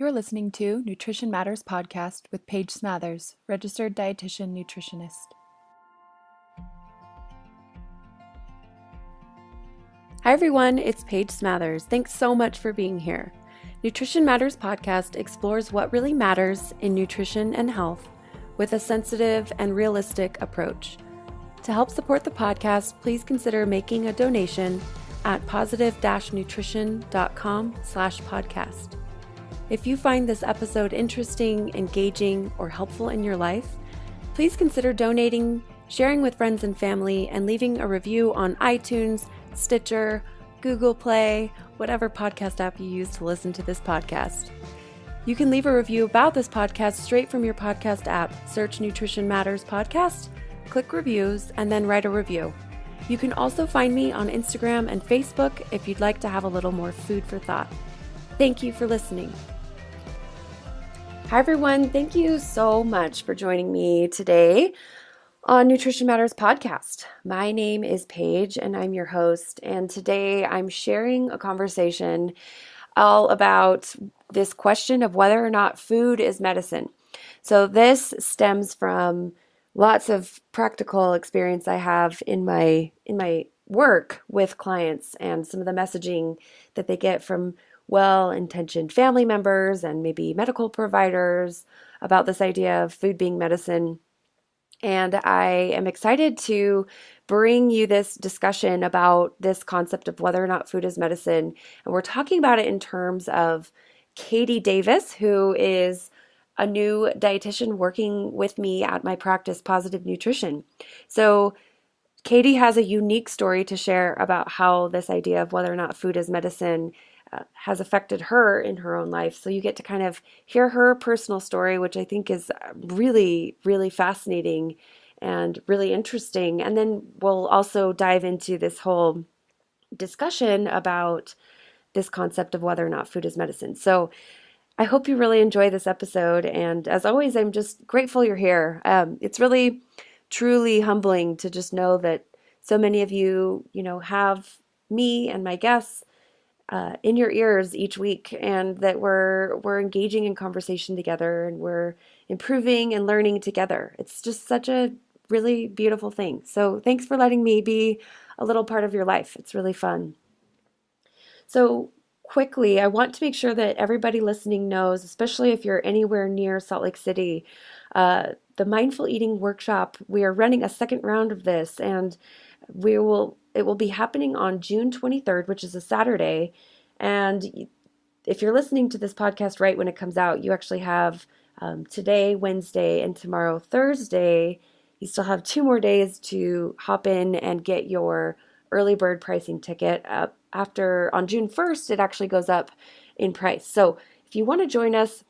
You're listening to Nutrition Matters Podcast with Paige Smathers, registered dietitian nutritionist. Hi everyone, it's Paige Smathers. Thanks so much for being here. Nutrition Matters Podcast explores what really matters in nutrition and health with a sensitive and realistic approach. To help support the podcast, please consider making a donation at positive-nutrition.com/podcast. If you find this episode interesting, engaging, or helpful in your life, please consider donating, sharing with friends and family, and leaving a review on iTunes, Stitcher, Google Play, whatever podcast app you use to listen to this podcast. You can leave a review about this podcast straight from your podcast app. Search Nutrition Matters Podcast, click reviews, and then write a review. You can also find me on Instagram and Facebook if you'd like to have a little more food for thought. Thank you for listening. Hi everyone, thank you so much for joining me today on Nutrition Matters Podcast. My name is Paige and I'm your host, and today I'm sharing a conversation all about this question of whether or not food is medicine. So this stems from lots of practical experience I have in my work with clients and some of the messaging that they get from well-intentioned family members and maybe medical providers about this idea of food being medicine. And I am excited to bring you this discussion about this concept of whether or not food is medicine. And we're talking about it in terms of Katie Davis, who is a new dietitian working with me at my practice, Positive Nutrition. So Katie has a unique story to share about how this idea of whether or not food is medicine has affected her in her own life. So you get to kind of hear her personal story, which I think is really, really fascinating and really interesting. And then we'll also dive into this whole discussion about this concept of whether or not food is medicine. So I hope you really enjoy this episode. And as always, I'm just grateful you're here. It's really, truly humbling to just know that so many of you, have me and my guests in your ears each week, and that we're engaging in conversation together and we're improving and learning together. It's just such a really beautiful thing. So thanks for letting me be a little part of your life. It's really fun. So quickly, I want to make sure that everybody listening knows, especially if you're anywhere near Salt Lake City, the Mindful Eating Workshop, we are running a second round of this, and it will be happening on June 23rd, which is a Saturday. And if you're listening to this podcast right when it comes out, you actually have today, Wednesday, and tomorrow, Thursday. You still have 2 more days to hop in and get your early bird pricing ticket. On June 1st, it actually goes up in price. So if you want to join us,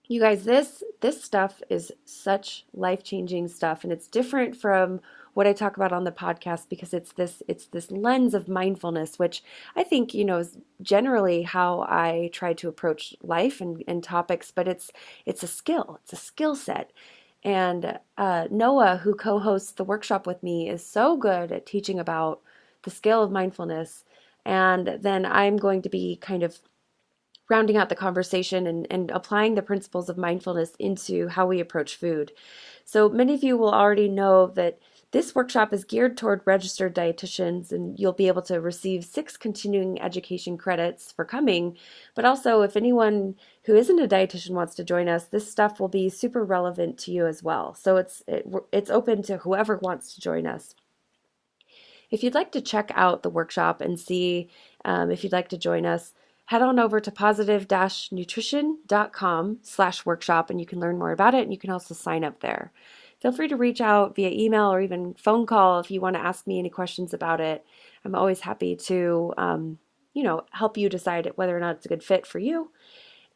you guys, this stuff is such life-changing stuff, and it's different from what I talk about on the podcast because it's this lens of mindfulness, which I think, is generally how I try to approach life and topics, but it's a skill. It's a skill set. And Noah, who co-hosts the workshop with me, is so good at teaching about the skill of mindfulness. And then I'm going to be kind of rounding out the conversation and applying the principles of mindfulness into how we approach food. So many of you will already know that this workshop is geared toward registered dietitians, and you'll be able to receive 6 continuing education credits for coming. But also, if anyone who isn't a dietitian wants to join us, this stuff will be super relevant to you as well. So it's open to whoever wants to join us. If you'd like to check out the workshop and see if you'd like to join us, head on over to positive-nutrition.com/workshop, and you can learn more about it, and you can also sign up there. Feel free to reach out via email or even phone call if you want to ask me any questions about it. I'm always happy to, help you decide whether or not it's a good fit for you.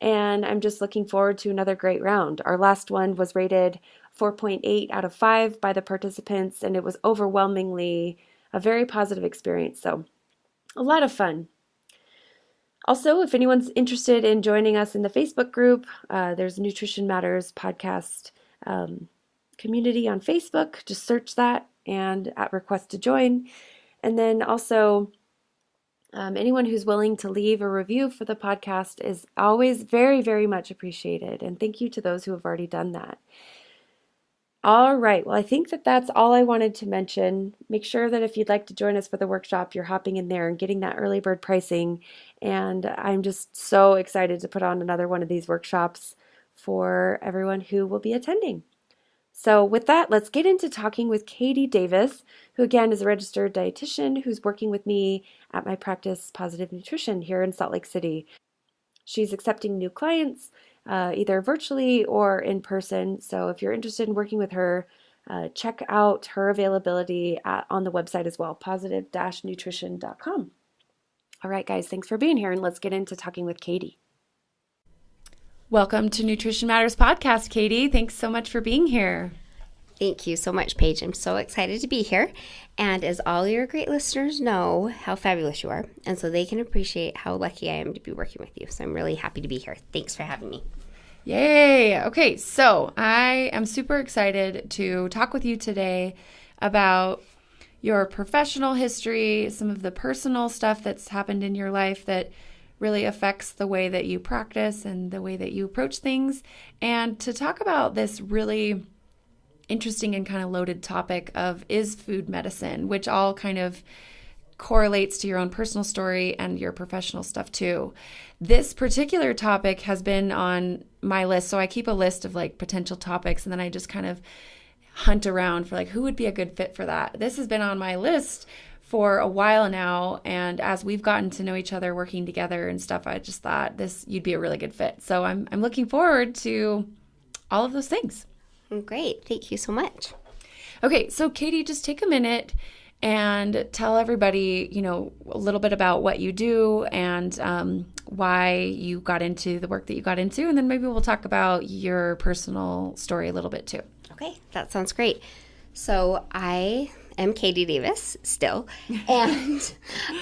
And I'm just looking forward to another great round. Our last one was rated 4.8 out of 5 by the participants, and it was overwhelmingly a very positive experience. So a lot of fun. Also, if anyone's interested in joining us in the Facebook group, there's Nutrition Matters Podcast community on Facebook. Just search that and at request to join. And then also Anyone who's willing to leave a review for the podcast is always very, very much appreciated. And thank you to those who have already done that. All right. Well, I think that that's all I wanted to mention. Make sure that if you'd like to join us for the workshop, you're hopping in there and getting that early bird pricing. And I'm just so excited to put on another one of these workshops for everyone who will be attending. So with that, let's get into talking with Katie Davis, who again is a registered dietitian who's working with me at my practice Positive Nutrition here in Salt Lake City. She's accepting new clients either virtually or in person. So if you're interested in working with her, check out her availability on the website as well, positive-nutrition.com. All right, guys, thanks for being here, and let's get into talking with Katie. Welcome to Nutrition Matters Podcast, Katie. Thanks so much for being here. Thank you so much, Paige. I'm so excited to be here. And as all your great listeners know, how fabulous you are. And so they can appreciate how lucky I am to be working with you. So I'm really happy to be here. Thanks for having me. Yay. Okay, so I am super excited to talk with you today about your professional history, some of the personal stuff that's happened in your life that really affects the way that you practice and the way that you approach things, and to talk about this really interesting and kind of loaded topic of, is food medicine, which all kind of correlates to your own personal story and your professional stuff too. This particular topic has been on my list, so I keep a list of like potential topics, and then I just kind of hunt around for like who would be a good fit for that. This has been on my list for a while now, and as we've gotten to know each other working together and stuff, I just thought you'd be a really good fit. So I'm looking forward to all of those things. Great. Thank you so much. Okay, so Katie, just take a minute and tell everybody, a little bit about what you do and why you got into the work that you got into, and then maybe we'll talk about your personal story a little bit too. Okay, that sounds great. So I am Katie Davis still, and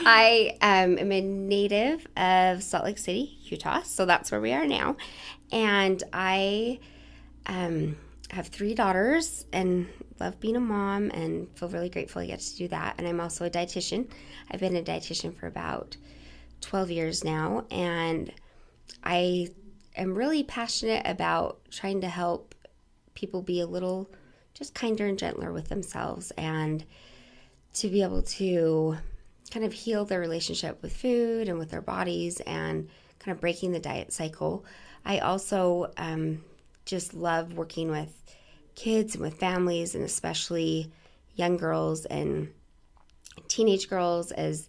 I am a native of Salt Lake City, Utah, so that's where we are now. And I have 3 daughters and love being a mom and feel really grateful I get to do that. And I'm also a dietitian. I've been a dietitian for about 12 years now, and I am really passionate about trying to help people be a little just kinder and gentler with themselves, and to be able to kind of heal their relationship with food and with their bodies, and kind of breaking the diet cycle. I also just love working with kids and with families, and especially young girls and teenage girls, as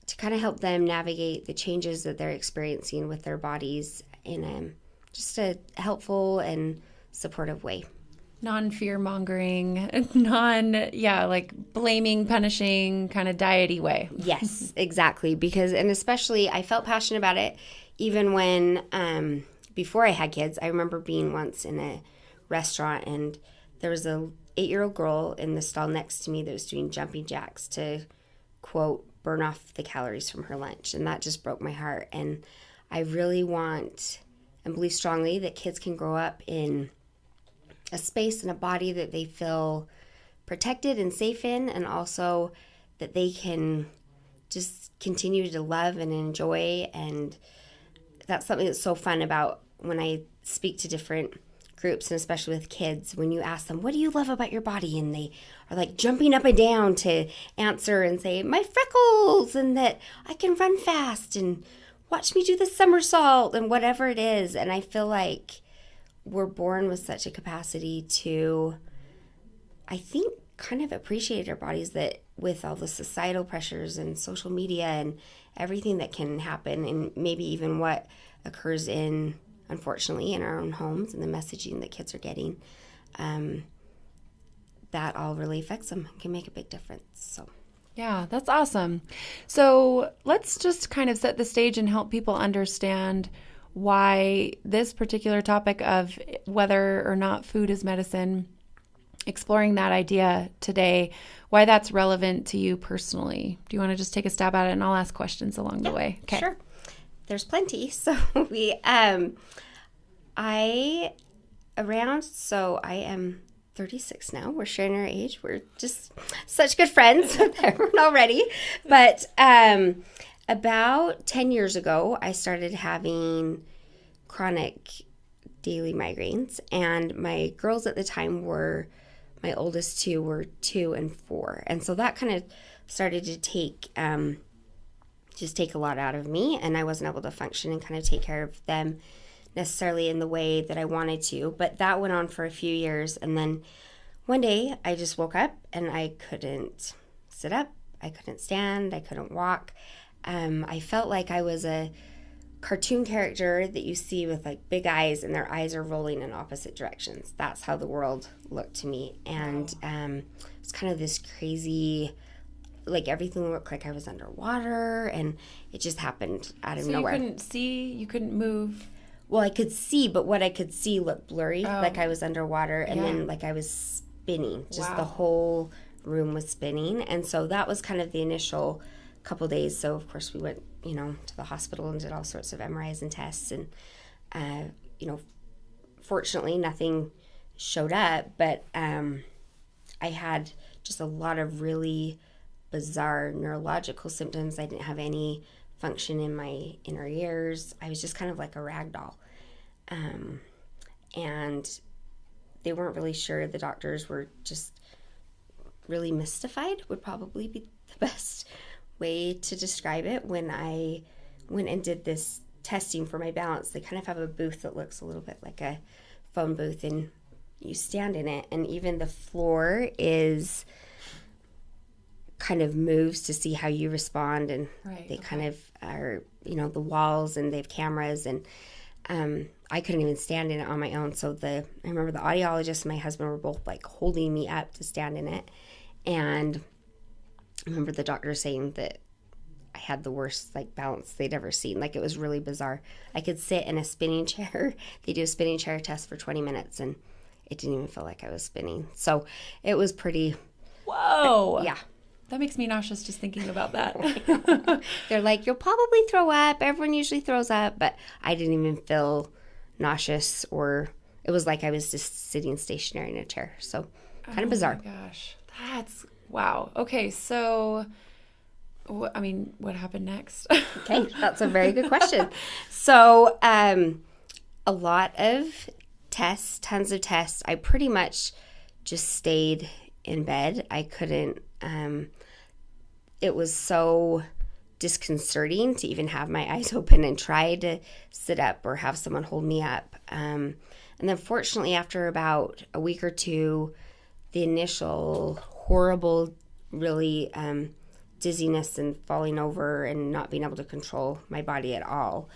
to kind of help them navigate the changes that they're experiencing with their bodies in just a helpful and supportive way. Non-fear-mongering, like blaming, punishing, kind of diety way. Yes, exactly. And especially I felt passionate about it even when, before I had kids. I remember being once in a restaurant, and there was a 8-year-old girl in the stall next to me that was doing jumping jacks to, quote, burn off the calories from her lunch. And that just broke my heart. And I really want and believe strongly that kids can grow up in a space and a body that they feel protected and safe in, and also that they can just continue to love and enjoy. And that's something that's so fun about when I speak to different groups, and especially with kids, when you ask them, what do you love about your body? And they are like jumping up and down to answer and say, my freckles, and that I can run fast, and watch me do the somersault, and whatever it is. And I feel like we're born with such a capacity to, I think, kind of appreciate our bodies, that with all the societal pressures and social media and everything that can happen, and maybe even what occurs unfortunately, in our own homes and the messaging that kids are getting, that all really affects them, can make a big difference. So. Yeah, that's awesome. So let's just kind of set the stage and help people understand why this particular topic of whether or not food is medicine, exploring that idea today, why that's relevant to you personally. Do you want to just take a stab at it, and I'll ask questions along the way? Okay. Sure. There's plenty. So I am 36 now. We're sharing our age. We're just such good friends already. But about 10 years ago, I started having chronic daily migraines. And my girls at the time my oldest two were 2 and 4. And so that kind of started to take a lot out of me. And I wasn't able to function and kind of take care of them necessarily in the way that I wanted to. But that went on for a few years. And then one day I just woke up and I couldn't sit up. I couldn't stand. I couldn't walk. I felt like I was a cartoon character that you see with like big eyes and their eyes are rolling in opposite directions. That's how the world looked to me. And it's kind of this crazy, like everything looked like I was underwater, and it just happened out of nowhere. So you couldn't see? You couldn't move? Well, I could see, but what I could see looked blurry, like I was underwater, and then like I was spinning. Just the whole room was spinning. And so that was kind of the initial couple days. So, of course, we went, to the hospital and did all sorts of MRIs and tests. And, fortunately, nothing showed up. But I had just a lot of really bizarre neurological symptoms. I didn't have any function in my inner ears. I was just kind of like a rag doll. And they weren't really sure. The doctors were just really mystified, would probably be the best way to describe it. When I went and did this testing for my balance, they kind of have a booth that looks a little bit like a phone booth, and you stand in it, and even the floor is kind of moves to see how you respond, and they kind of are, the walls, and they have cameras, and I couldn't even stand in it on my own. So I remember the audiologist and my husband were both like holding me up to stand in it. And I remember the doctor saying that I had the worst like balance they'd ever seen. Like, it was really bizarre. I could sit in a spinning chair. They do a spinning chair test for 20 minutes and it didn't even feel like I was spinning. So it was pretty. Whoa. Yeah. That makes me nauseous just thinking about that. They're like, you'll probably throw up. Everyone usually throws up. But I didn't even feel nauseous, or it was like I was just sitting stationary in a chair. So kind of bizarre. Oh my gosh. That's wow. Okay. So, what happened next? Okay. That's a very good question. So a lot of tests, tons of tests. I pretty much just stayed in bed. I couldn't, it was so disconcerting to even have my eyes open and try to sit up or have someone hold me up. And then fortunately, after about a week or two, the initial horrible, really dizziness and falling over and not being able to control my body at all,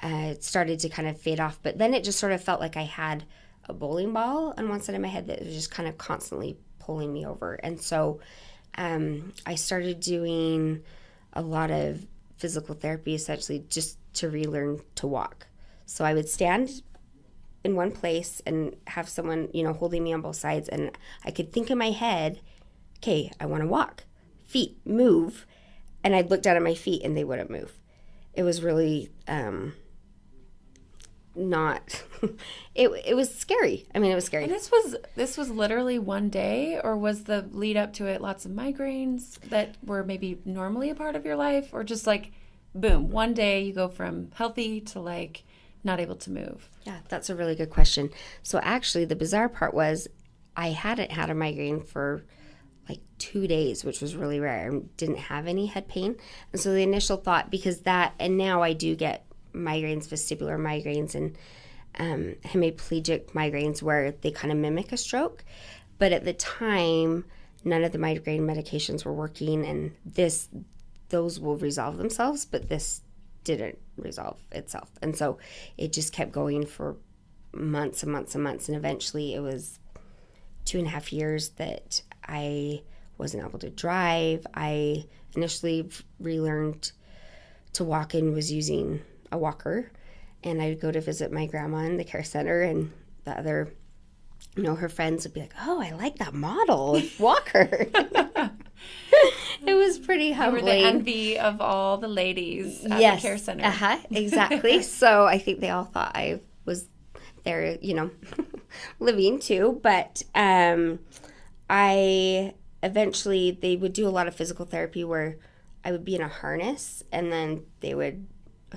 it started to kind of fade off. But then it just sort of felt like I had a bowling ball on one side of my head that was just kind of constantly pulling me over. And so I started doing a lot of physical therapy, essentially just to relearn to walk. So I would stand in one place and have someone, holding me on both sides. And I could think in my head, okay, I want to walk. Feet, move. And I'd look down at my feet and they wouldn't move. It was really not it was scary. It was scary. And this was literally one day, or was the lead up to it lots of migraines that were maybe normally a part of your life, or just like boom, one day you go from healthy to like not able to move? Yeah, that's a really good question. So actually the bizarre part was I hadn't had a migraine for like 2 days, which was really rare. I didn't have any head pain. And so the initial thought, and now I do get migraines, vestibular migraines, and hemiplegic migraines where they kind of mimic a stroke. But at the time, none of the migraine medications were working, and those will resolve themselves, but this didn't resolve itself. And so it just kept going for months and months and months, and eventually it was 2.5 years that I wasn't able to drive. I initially relearned to walk and was using a walker, and I'd go to visit my grandma in the care center, and the other, her friends would be like, oh, I like that model walker. It was pretty humbling. You were the envy of all the ladies at the care center. Exactly. So I think they all thought I was their, living too. But they would do a lot of physical therapy where I would be in a harness and then they would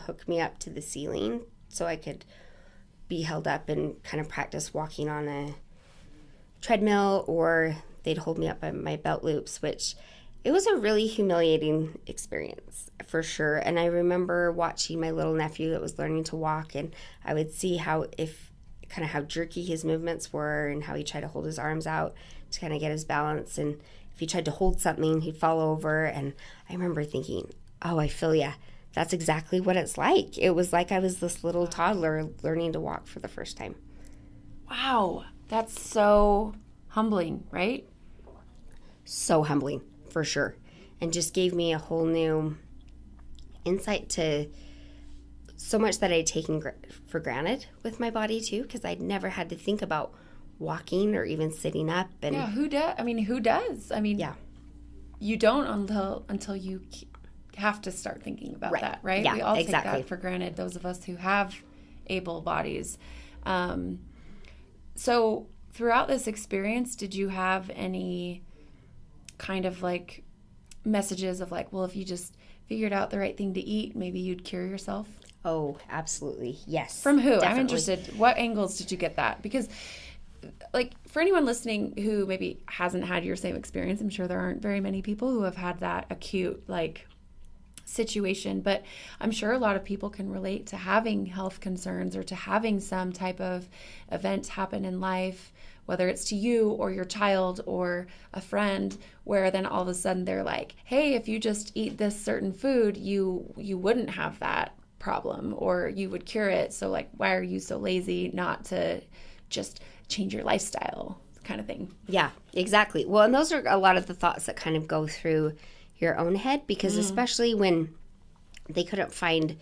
hook me up to the ceiling so I could be held up and kind of practice walking on a treadmill, or they'd hold me up by my belt loops, which it was a really humiliating experience for sure. And I remember watching my little nephew that was learning to walk, and I would see how jerky his movements were and how he tried to hold his arms out to kind of get his balance. And if he tried to hold something, he'd fall over. And I remember thinking, oh, I feel ya. That's exactly what it's like. It was like I was this little toddler learning to walk for the first time. Wow. That's so humbling, right? So humbling, for sure. And just gave me a whole new insight to so much that I'd taken for granted with my body, too, because I'd never had to think about walking or even sitting up. And yeah, who does? Yeah. You don't until you have to start thinking about that, right? Yeah, we all exactly. take that for granted, those of us who have able bodies. So throughout this experience, did you have any kind of like messages of like, well, if you just figured out the right thing to eat, maybe you'd cure yourself? Oh, absolutely. Yes. From who? Definitely. I'm interested. What angles did you get that? Because like for anyone listening who maybe hasn't had your same experience, I'm sure there aren't very many people who have had that acute like situation, but I'm sure a lot of people can relate to having health concerns or to having some type of event happen in life, whether it's to you or your child or a friend, where then all of a sudden they're like, hey, if you just eat this certain food, you wouldn't have that problem, or you would cure it. So like, why are you so lazy not to just change your lifestyle, kind of thing? Yeah, exactly. Well, and those are a lot of the thoughts that kind of go through your own head, because especially when they couldn't find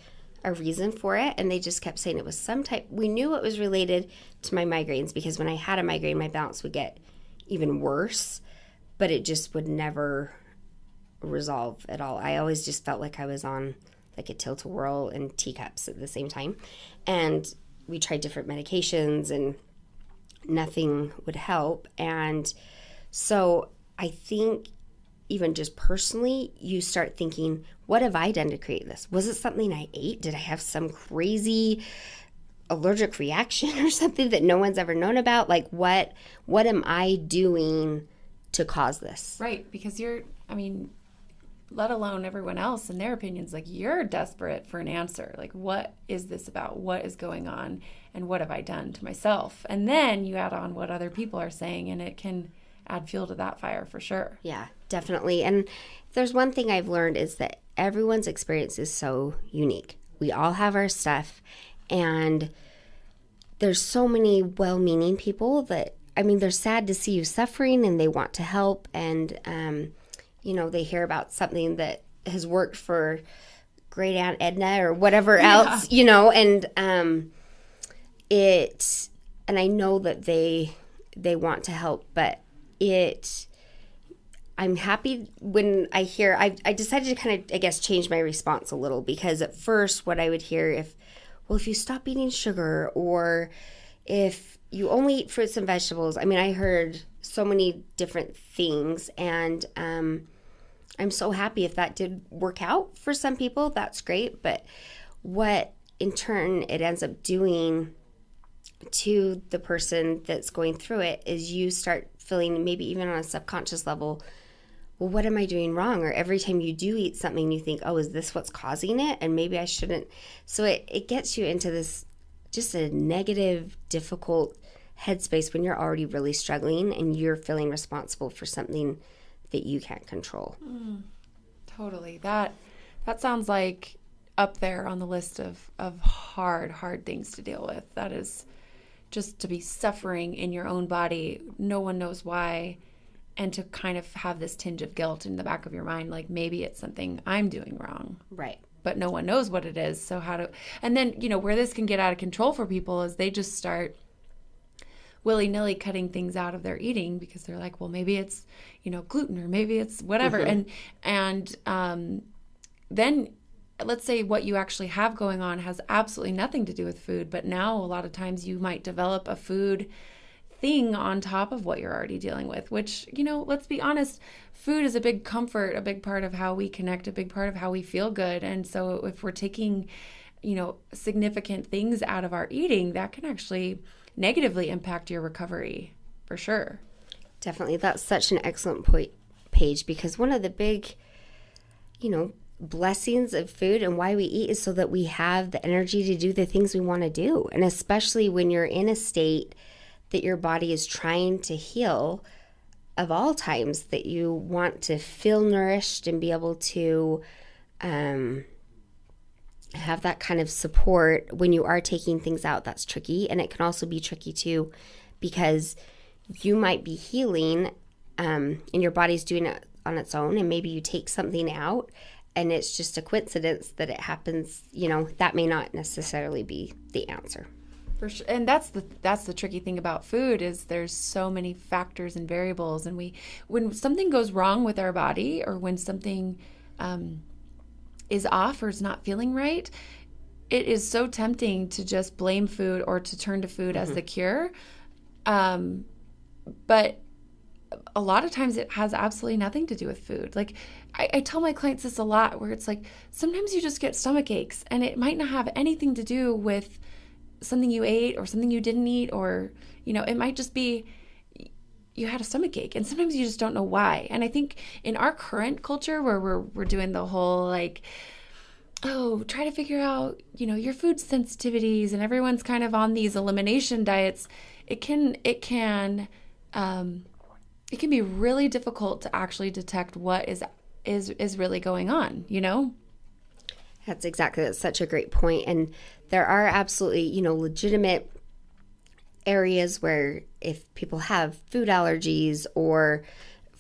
a reason for it and they just kept saying it was some type, we knew it was related to my migraines, because when I had a migraine, my balance would get even worse, but it just would never resolve at all. I always just felt like I was on like a tilt-a-whirl and teacups at the same time. And we tried different medications and nothing would help. And so I think even just personally, you start thinking, what have I done to create this? Was it something I ate? Did I have some crazy allergic reaction or something that no one's ever known about? Like, what am I doing to cause this? Right, because let alone everyone else and their opinions, like you're desperate for an answer. Like, what is this about? What is going on? And what have I done to myself? And then you add on what other people are saying, and it can add fuel to that fire for sure. Yeah, definitely. And if there's one thing I've learned is that everyone's experience is so unique. We all have our stuff, and there's so many well-meaning people that, they're sad to see you suffering and they want to help, and they hear about something that has worked for great Aunt Edna or whatever else, and and I know that they want to help, but I'm happy when I hear, I decided to kind of, I guess, change my response a little, because at first what I would hear, if you stop eating sugar, or if you only eat fruits and vegetables, I heard so many different things, and I'm so happy if that did work out for some people, that's great. But what in turn it ends up doing to the person that's going through it is you start feeling, maybe even on a subconscious level, well, what am I doing wrong? Or every time you do eat something, you think, oh, is this what's causing it? And maybe I shouldn't. So it gets you into this just a negative, difficult headspace when you're already really struggling and you're feeling responsible for something that you can't control. Totally. That sounds like up there on the list of hard things to deal with. That is just to be suffering in your own body. No one knows why. And to kind of have this tinge of guilt in the back of your mind, like maybe it's something I'm doing wrong. Right. But no one knows what it is. So and then, where this can get out of control for people is they just start willy-nilly cutting things out of their eating because they're like, well, maybe it's, gluten, or maybe it's whatever. And then let's say what you actually have going on has absolutely nothing to do with food, but now a lot of times you might develop a food thing on top of what you're already dealing with, which, let's be honest, food is a big comfort, a big part of how we connect, a big part of how we feel good. And so if we're taking, significant things out of our eating, that can actually negatively impact your recovery for sure. Definitely. That's such an excellent point, Paige, because one of the big, blessings of food and why we eat is so that we have the energy to do the things we want to do. And especially when you're in a state that your body is trying to heal, of all times that you want to feel nourished and be able to have that kind of support when you are taking things out, that's tricky. And it can also be tricky too, because you might be healing and your body's doing it on its own, and maybe you take something out and it's just a coincidence that it happens, that may not necessarily be the answer. For sure. And that's the tricky thing about food is there's so many factors and variables. And when something goes wrong with our body, or when something is off or is not feeling right, it is so tempting to just blame food or to turn to food as the cure. But a lot of times it has absolutely nothing to do with food. Like I tell my clients this a lot, where it's like, sometimes you just get stomach aches and it might not have anything to do with something you ate or something you didn't eat, or, it might just be you had a stomach ache, and sometimes you just don't know why. And I think in our current culture where we're doing the whole try to figure out, your food sensitivities, and everyone's kind of on these elimination diets, it can be really difficult to actually detect what is really going on, That's such a great point. And there are absolutely, legitimate areas where if people have food allergies, or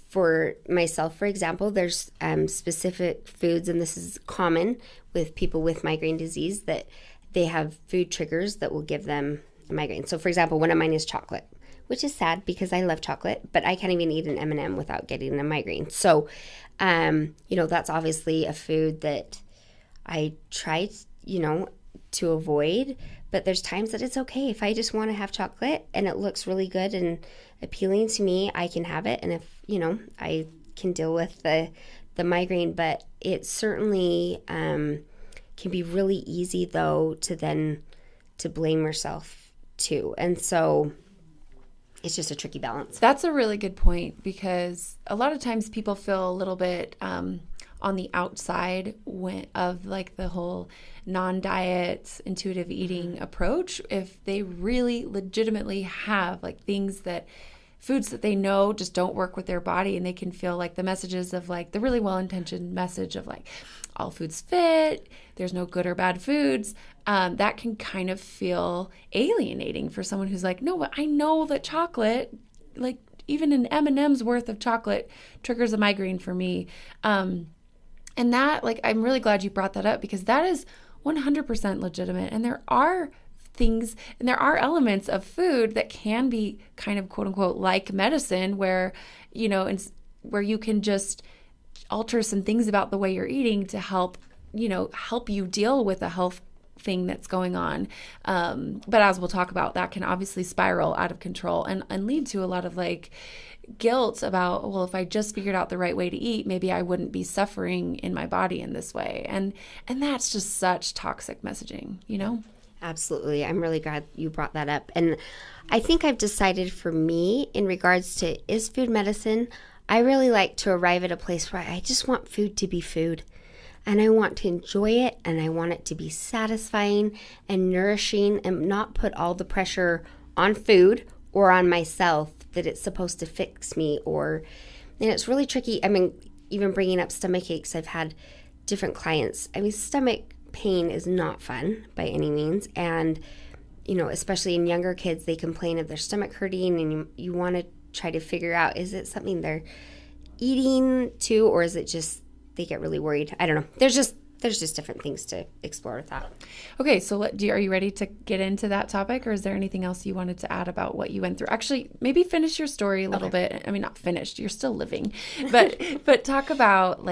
for myself, for example, there's specific foods, and this is common with people with migraine disease, that they have food triggers that will give them a migraine. So for example, one of mine is chocolate, which is sad because I love chocolate, but I can't even eat an M&M without getting a migraine. So, that's obviously a food that I try, to avoid, but there's times that it's okay. If I just want to have chocolate and it looks really good and appealing to me, I can have it. And if, I can deal with the migraine, but it certainly can be really easy though to blame yourself too. And so it's just a tricky balance. That's a really good point, because a lot of times people feel a little bit on the outside of the whole non-diet intuitive eating approach, if they really legitimately have foods that they know just don't work with their body, and they can feel the messages of the really well-intentioned message of all foods fit, there's no good or bad foods, that can kind of feel alienating for someone who's no, but I know that chocolate, even an M&M's worth of chocolate triggers a migraine for me. And that, I'm really glad you brought that up, because that is 100% legitimate. And there are things and there are elements of food that can be kind of quote unquote like medicine, where, where you can just alter some things about the way you're eating to help you deal with a health thing that's going on. But as we'll talk about, that can obviously spiral out of control and lead to a lot of guilt about, well, if I just figured out the right way to eat, maybe I wouldn't be suffering in my body in this way. And that's just such toxic messaging, Absolutely. I'm really glad you brought that up. And I think I've decided for me, in regards to is food medicine, I really like to arrive at a place where I just want food to be food. And I want to enjoy it, and I want it to be satisfying and nourishing, and not put all the pressure on food or on myself that it's supposed to fix me. And it's really tricky. I mean, even bringing up stomach aches, I've had different clients. I mean, stomach pain is not fun by any means. And, especially in younger kids, they complain of their stomach hurting, and you want to try to figure out, is it something they're eating too, or is it just they get really worried? I don't know. There's just different things to explore with that. Okay, so are you ready to get into that topic, or is there anything else you wanted to add about what you went through? Actually, maybe finish your story a little bit. I mean, not finished. You're still living, but talk about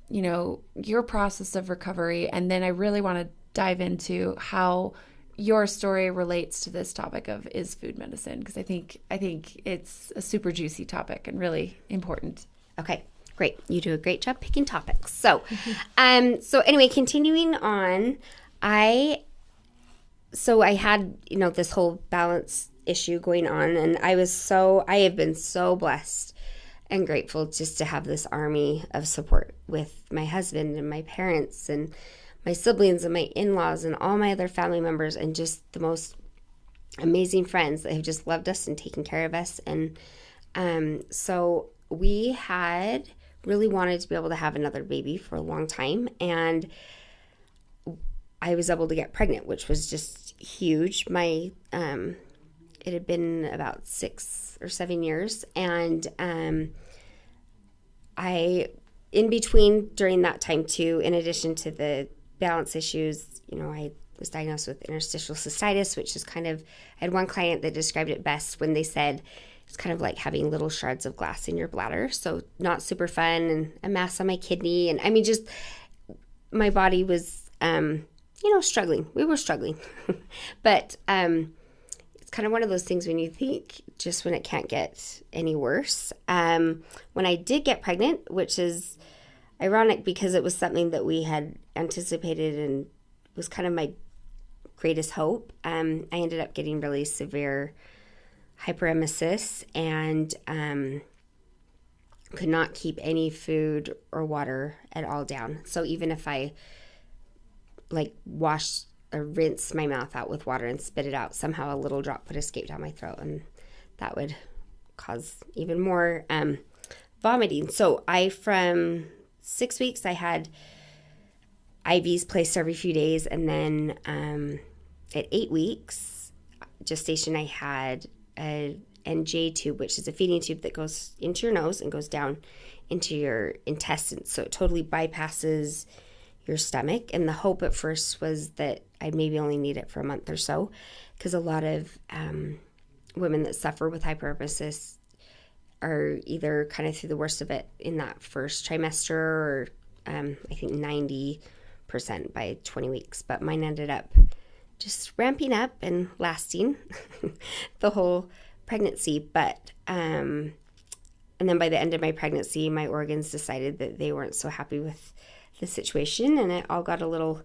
your process of recovery, and then I really want to dive into how your story relates to this topic of is food medicine, because I think it's a super juicy topic and really important. Okay, great. You do a great job picking topics. So, so anyway, continuing on, I had, this whole balance issue going on, and I have been so blessed and grateful just to have this army of support with my husband and my parents and my siblings and my in-laws and all my other family members, and just the most amazing friends that have just loved us and taken care of us. And so we had really wanted to be able to have another baby for a long time, and I was able to get pregnant, which was just huge. It had been about 6 or 7 years, and in between during that time too, in addition to the balance issues, I was diagnosed with interstitial cystitis, which is I had one client that described it best when they said it's kind of like having little shards of glass in your bladder. So not super fun, and a mass on my kidney. And I mean, just my body was, struggling. We were struggling. But it's kind of one of those things when you think just when it can't get any worse. When I did get pregnant, which is ironic because it was something that we had anticipated and was kind of my greatest hope. I ended up getting really severe hyperemesis and could not keep any food or water at all down. So even if I wash or rinse my mouth out with water and spit it out, somehow a little drop would escape down my throat, and that would cause even more vomiting. So from 6 weeks, I had IVs placed every few days, and then at 8 weeks gestation, I had a NJ tube, which is a feeding tube that goes into your nose and goes down into your intestines. So it totally bypasses your stomach. And the hope at first was that I'd maybe only need it for a month or so, because a lot of women that suffer with hyperemesis are either kind of through the worst of it in that first trimester, or I think 90% by 20 weeks. But mine ended up just ramping up and lasting the whole pregnancy. But and then by the end of my pregnancy, my organs decided that they weren't so happy with the situation, and it all got a little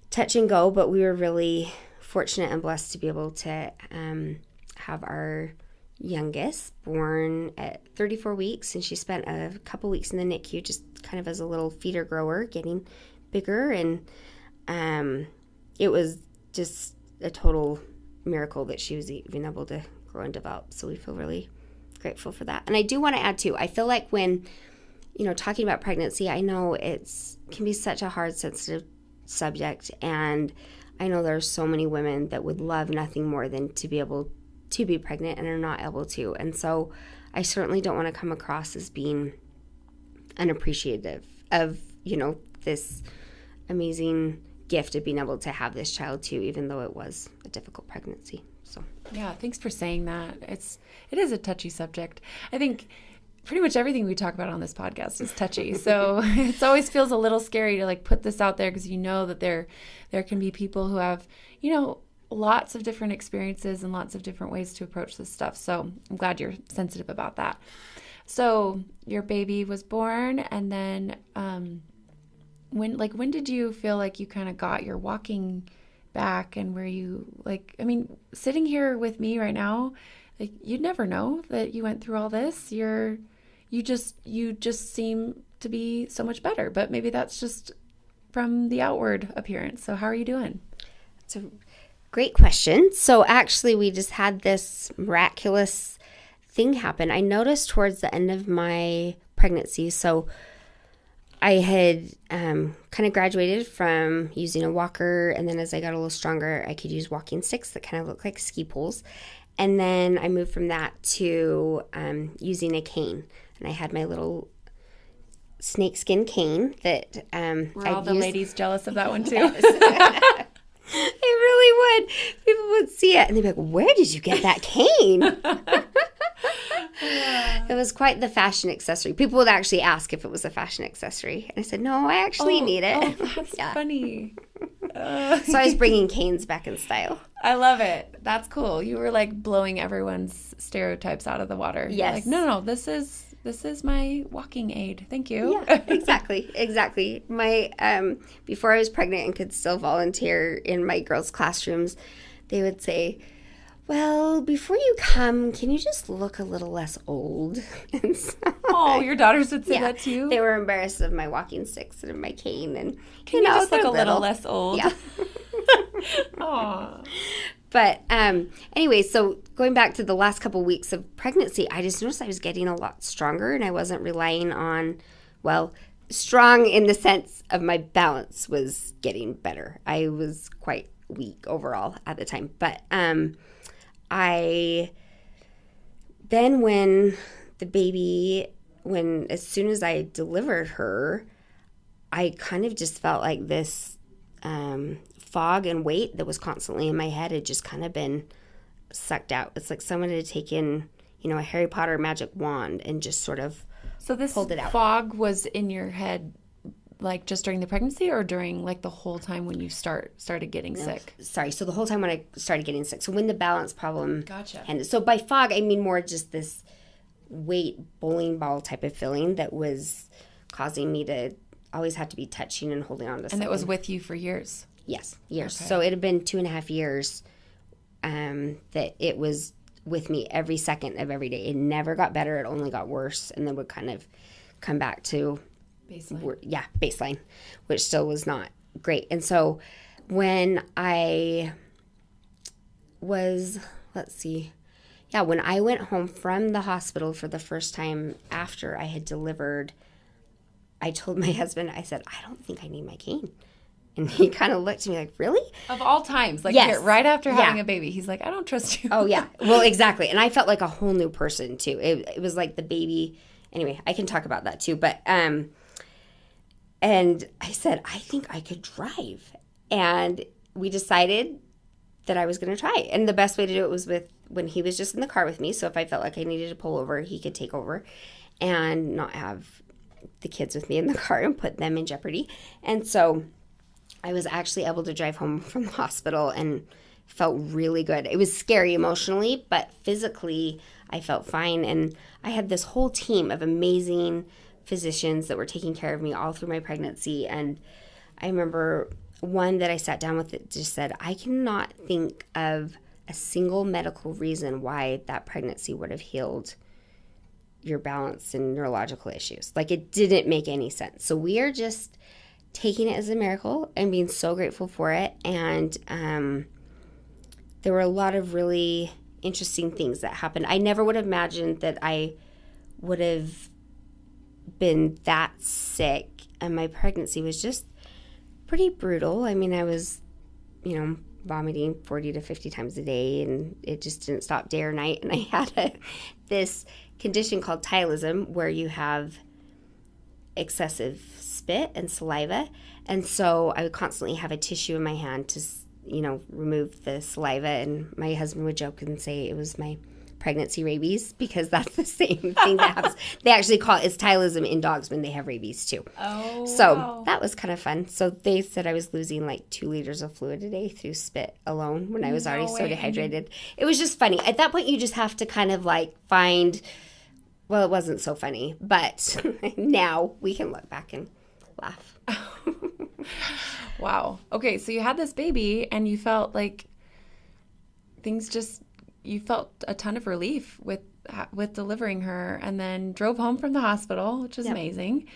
touch and go. But we were really fortunate and blessed to be able to have our youngest born at 34 weeks, and she spent a couple weeks in the NICU just kind of as a little feeder grower, getting bigger, and it was just a total miracle that she was even able to grow and develop. So we feel really grateful for that. And I do want to add too, I feel like when talking about pregnancy, I know can be such a hard, sensitive subject, and I know there's so many women that would love nothing more than to be able to be pregnant and are not able to. And so I certainly don't want to come across as being unappreciative of, this amazing gift of being able to have this child too, even though it was a difficult pregnancy. So yeah, thanks for saying that. It is a touchy subject. I think pretty much everything we talk about on this podcast is touchy. So it always feels a little scary to put this out there, because that there can be people who have, lots of different experiences and lots of different ways to approach this stuff. So I'm glad you're sensitive about that. So your baby was born, and then when did you feel like you kind of got your walking back, and were you sitting here with me right now, you'd never know that you went through all this. You just seem to be so much better, but maybe that's just from the outward appearance. So how are you doing? It's a great question. So actually, we just had this miraculous thing happen. I noticed towards the end of my pregnancy, so I had kind of graduated from using a walker, and then as I got a little stronger, I could use walking sticks that kind of look like ski poles. And then I moved from that to using a cane. And I had my little snakeskin cane that were all the ladies jealous of that one too? Yes. They really would. People would see it and they'd be like, where did you get that cane? It was quite the fashion accessory. People would actually ask if it was a fashion accessory. And I said, no, I actually need it. Oh, that's funny. So I was bringing canes back in style. I love it. That's cool. You were like blowing everyone's stereotypes out of the water. Yes. You're like, no, this is my walking aid. Thank you. Yeah, exactly. My before I was pregnant and could still volunteer in my girls' classrooms, they would say, well, before you come, can you just look a little less old? And so, your daughters would say that too? They were embarrassed of my walking sticks and my cane. And can you just look a little less old? Yeah. Aw. But anyway, so going back to the last couple weeks of pregnancy, I just noticed I was getting a lot stronger, and I wasn't relying on, strong in the sense of my balance was getting better. I was quite weak overall at the time. But then when the baby, as soon as I delivered her, I kind of just felt like this fog and weight that was constantly in my head had just kind of been sucked out. It's like someone had taken, a Harry Potter magic wand and just sort of pulled it out. Fog was in your head like just during the pregnancy or during like the whole time when you started getting sick? Sorry. So the whole time when I started getting sick. So when the balance problem Gotcha. ended. So by fog, I mean more just this weight bowling ball type of feeling that was causing me to always have to be touching and holding on to something. And that was with you for years? Yes, years. Okay. So it had been 2.5 years that it was with me every second of every day. It never got better. It only got worse, and then would kind of come back to baseline, which still was not great. And so when I was, when I went home from the hospital for the first time after I had delivered, I told my husband, I said, I don't think I need my cane. And he kind of looked at me like, really? Of all times. Like, yes. right after having a baby. He's like, I don't trust you. Oh, yeah. Well, exactly. And I felt like a whole new person, too. It was like the baby. Anyway, I can talk about that, too. But, and I said, I think I could drive. And we decided that I was going to try. And the best way to do it was when he was just in the car with me. So if I felt like I needed to pull over, he could take over and not have the kids with me in the car and put them in jeopardy. And so I was actually able to drive home from the hospital and felt really good. It was scary emotionally, but physically I felt fine. And I had this whole team of amazing physicians that were taking care of me all through my pregnancy. And I remember one that I sat down with that just said, I cannot think of a single medical reason why that pregnancy would have healed your balance and neurological issues. Like, it didn't make any sense. So we are just taking it as a miracle and being so grateful for it. And there were a lot of really interesting things that happened. I never would have imagined that I would have been that sick, and my pregnancy was just pretty brutal. I mean, I was, vomiting 40 to 50 times a day, and it just didn't stop day or night. And I had this condition called tylism, where you have excessive spit and saliva, and so I would constantly have a tissue in my hand to remove the saliva. And my husband would joke and say it was my pregnancy rabies, because that's the same thing that happens. They actually call it's tylism in dogs when they have rabies too. Oh, so wow. That was kind of fun. So they said I was losing like 2 liters of fluid a day through spit alone when I was already so dehydrated. It was just funny. At that point, you just have to kind of like find. Well, it wasn't so funny, but now we can look back and laugh. Wow. Okay, so you had this baby and you felt like you felt a ton of relief with delivering her, and then drove home from the hospital, which is amazing.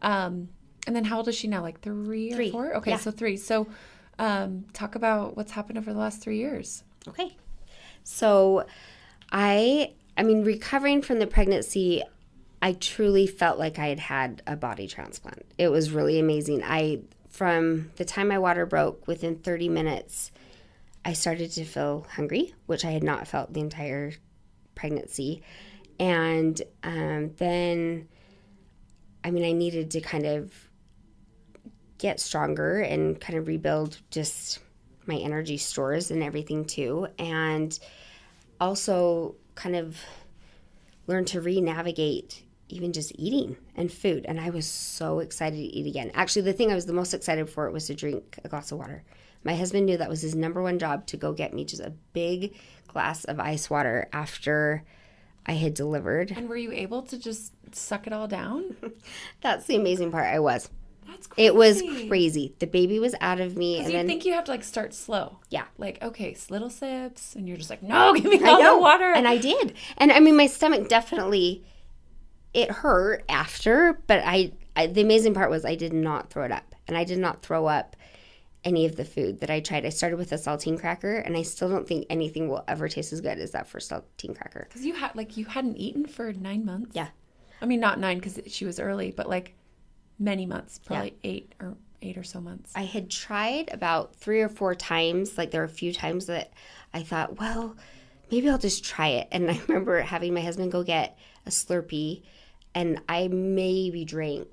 And then how old is she now? Like 3 or 4? Okay, so 3. So talk about what's happened over the last 3 years. Okay. So I mean, recovering from the pregnancy, I truly felt like I had a body transplant. It was really amazing. From the time my water broke, within 30 minutes, I started to feel hungry, which I had not felt the entire pregnancy. And then, I needed to kind of get stronger and kind of rebuild just my energy stores and everything too. And also kind of learn to re-navigate even just eating and food. And I was so excited to eat again. Actually, the thing I was the most excited for was to drink a glass of water. My husband knew that was his number one job, to go get me just a big glass of ice water after I had delivered. And were you able to just suck it all down? That's the amazing part. I was. That's crazy. It was crazy. The baby was out of me. Because you think you have to, like, start slow. Yeah. Like, okay, little sips. And you're just like, no, give me all the water. And I did. And, I mean, my stomach definitely, it hurt after. But the amazing part was I did not throw it up. And I did not throw up any of the food that I tried. I started with a saltine cracker. And I still don't think anything will ever taste as good as that first saltine cracker. Because you hadn't eaten for 9 months? Yeah. I mean, not 9 because she was early, but, like, many months, probably 8 or so months. I had tried about 3 or 4 times. Like, there were a few times that I thought, well, maybe I'll just try it. And I remember having my husband go get a Slurpee, and I maybe drank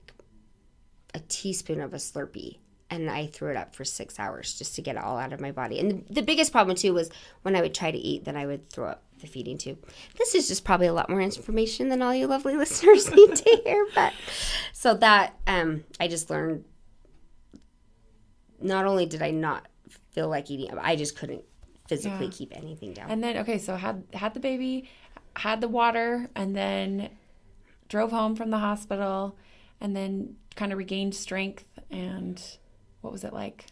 a teaspoon of a Slurpee, and I threw it up for 6 hours just to get it all out of my body. And the biggest problem, too, was when I would try to eat, then I would throw up the feeding tube. This is just probably a lot more information than all you lovely listeners need to hear. But so that I just learned, not only did I not feel like eating, I just couldn't physically keep anything down. And then, okay, so had the baby, had the water, and then drove home from the hospital, and then kind of regained strength. And what was it like?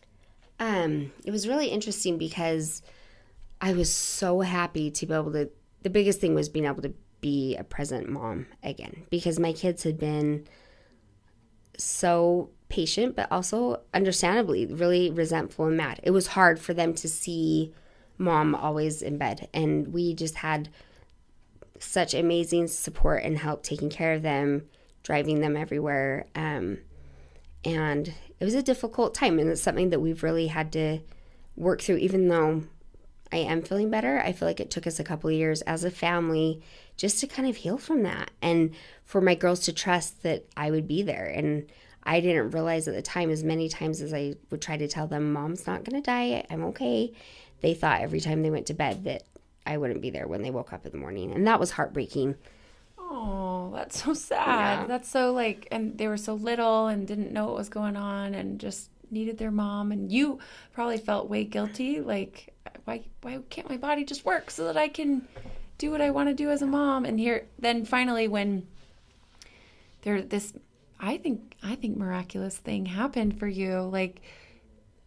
It was really interesting because I was so happy to be able to, the biggest thing was being able to be a present mom again, because my kids had been so patient, but also understandably really resentful and mad. It was hard for them to see mom always in bed, and we just had such amazing support and help taking care of them, driving them everywhere. And it was a difficult time, and it's something that we've really had to work through. Even though I am feeling better, I feel like it took us a couple of years as a family just to kind of heal from that, and for my girls to trust that I would be there. And I didn't realize at the time, as many times as I would try to tell them, Mom's not going to die, I'm okay, they thought every time they went to bed that I wouldn't be there when they woke up in the morning. And that was heartbreaking. Oh, that's so sad. Yeah. That's so, like, and they were so little and didn't know what was going on and just needed their mom. And you probably felt way guilty. Like, why can't my body just work so that I can do what I want to do as a mom? And then finally, when this, I think miraculous thing happened for you, like,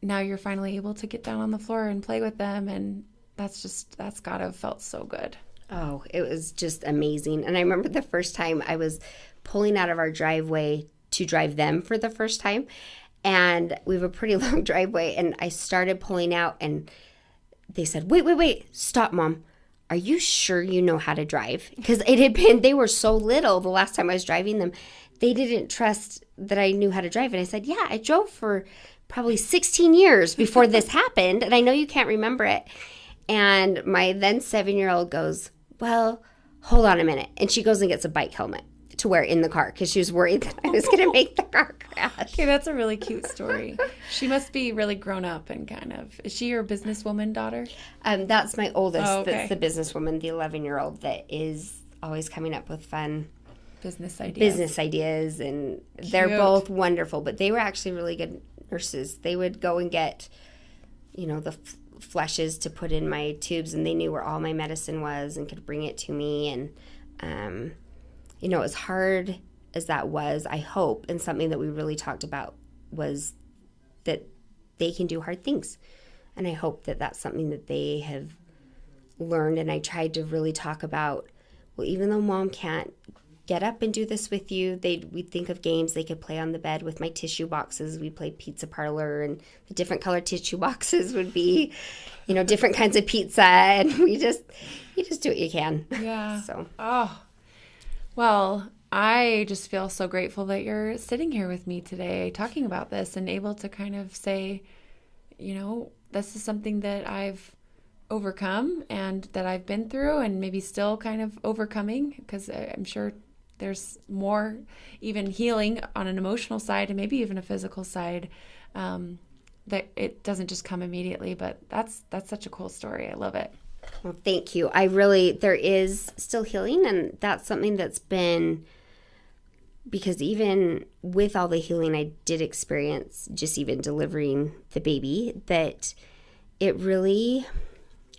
now you're finally able to get down on the floor and play with them. And that's gotta have felt so good. Oh, it was just amazing. And I remember the first time I was pulling out of our driveway to drive them for the first time. And we have a pretty long driveway. And I started pulling out, and they said, wait, stop, Mom. Are you sure you know how to drive? Because they were so little the last time I was driving them. They didn't trust that I knew how to drive. And I said, yeah, I drove for probably 16 years before this happened. And I know you can't remember it. And my then 7-year-old goes, well, hold on a minute. And she goes and gets a bike helmet to wear in the car because she was worried that I was going to make the car crash. Okay, that's a really cute story. She must be really grown up and kind of, is she your businesswoman daughter? That's my oldest. Oh, okay. That's the businesswoman, the 11-year-old that is always coming up with fun business ideas. And they're both wonderful. But they were actually really good nurses. They would go and get, the flushes to put in my tubes, and they knew where all my medicine was and could bring it to me. And as hard as that was, I hope, and something that we really talked about was that they can do hard things. And I hope that that's something that they have learned. And I tried to really talk about, well, even though Mom can't get up and do this with you, we'd think of games they could play on the bed with my tissue boxes. We played pizza parlor, and the different colored tissue boxes would be, different kinds of pizza. And you just do what you can. Yeah. So. Oh, well, I just feel so grateful that you're sitting here with me today talking about this and able to kind of say, this is something that I've overcome and that I've been through and maybe still kind of overcoming, because I'm sure there's more even healing on an emotional side and maybe even a physical side, that it doesn't just come immediately. But that's such a cool story. I love it. Well, thank you. There is still healing, and that's something that's been because even with all the healing I did experience, just even delivering the baby, that it really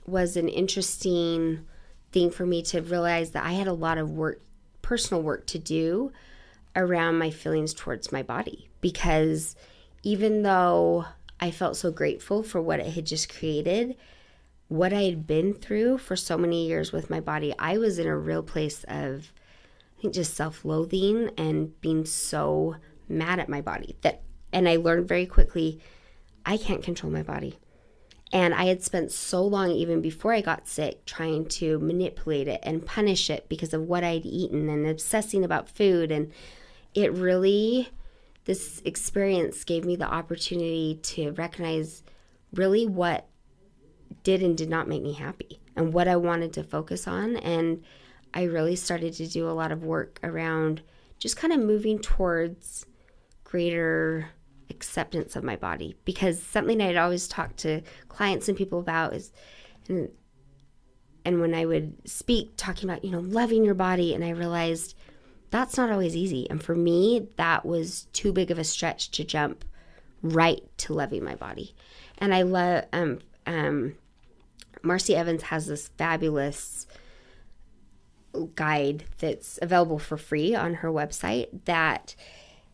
was an interesting thing for me to realize that I had a lot of work, personal work to do around my feelings towards my body. Because even though I felt so grateful for what it had just created, what I had been through for so many years with my body, I was in a real place of, I think, just self-loathing and being so mad at my body. And I learned very quickly, I can't control my body. And I had spent so long, even before I got sick, trying to manipulate it and punish it because of what I'd eaten and obsessing about food. And it really, this experience gave me the opportunity to recognize really what did and did not make me happy and what I wanted to focus on. And I really started to do a lot of work around just kind of moving towards greater acceptance of my body, because something I'd always talked to clients and people about is, and when I would speak talking about, loving your body, and I realized that's not always easy. And for me, that was too big of a stretch to jump right to loving my body. And I love, Marcy Evans has this fabulous guide that's available for free on her website that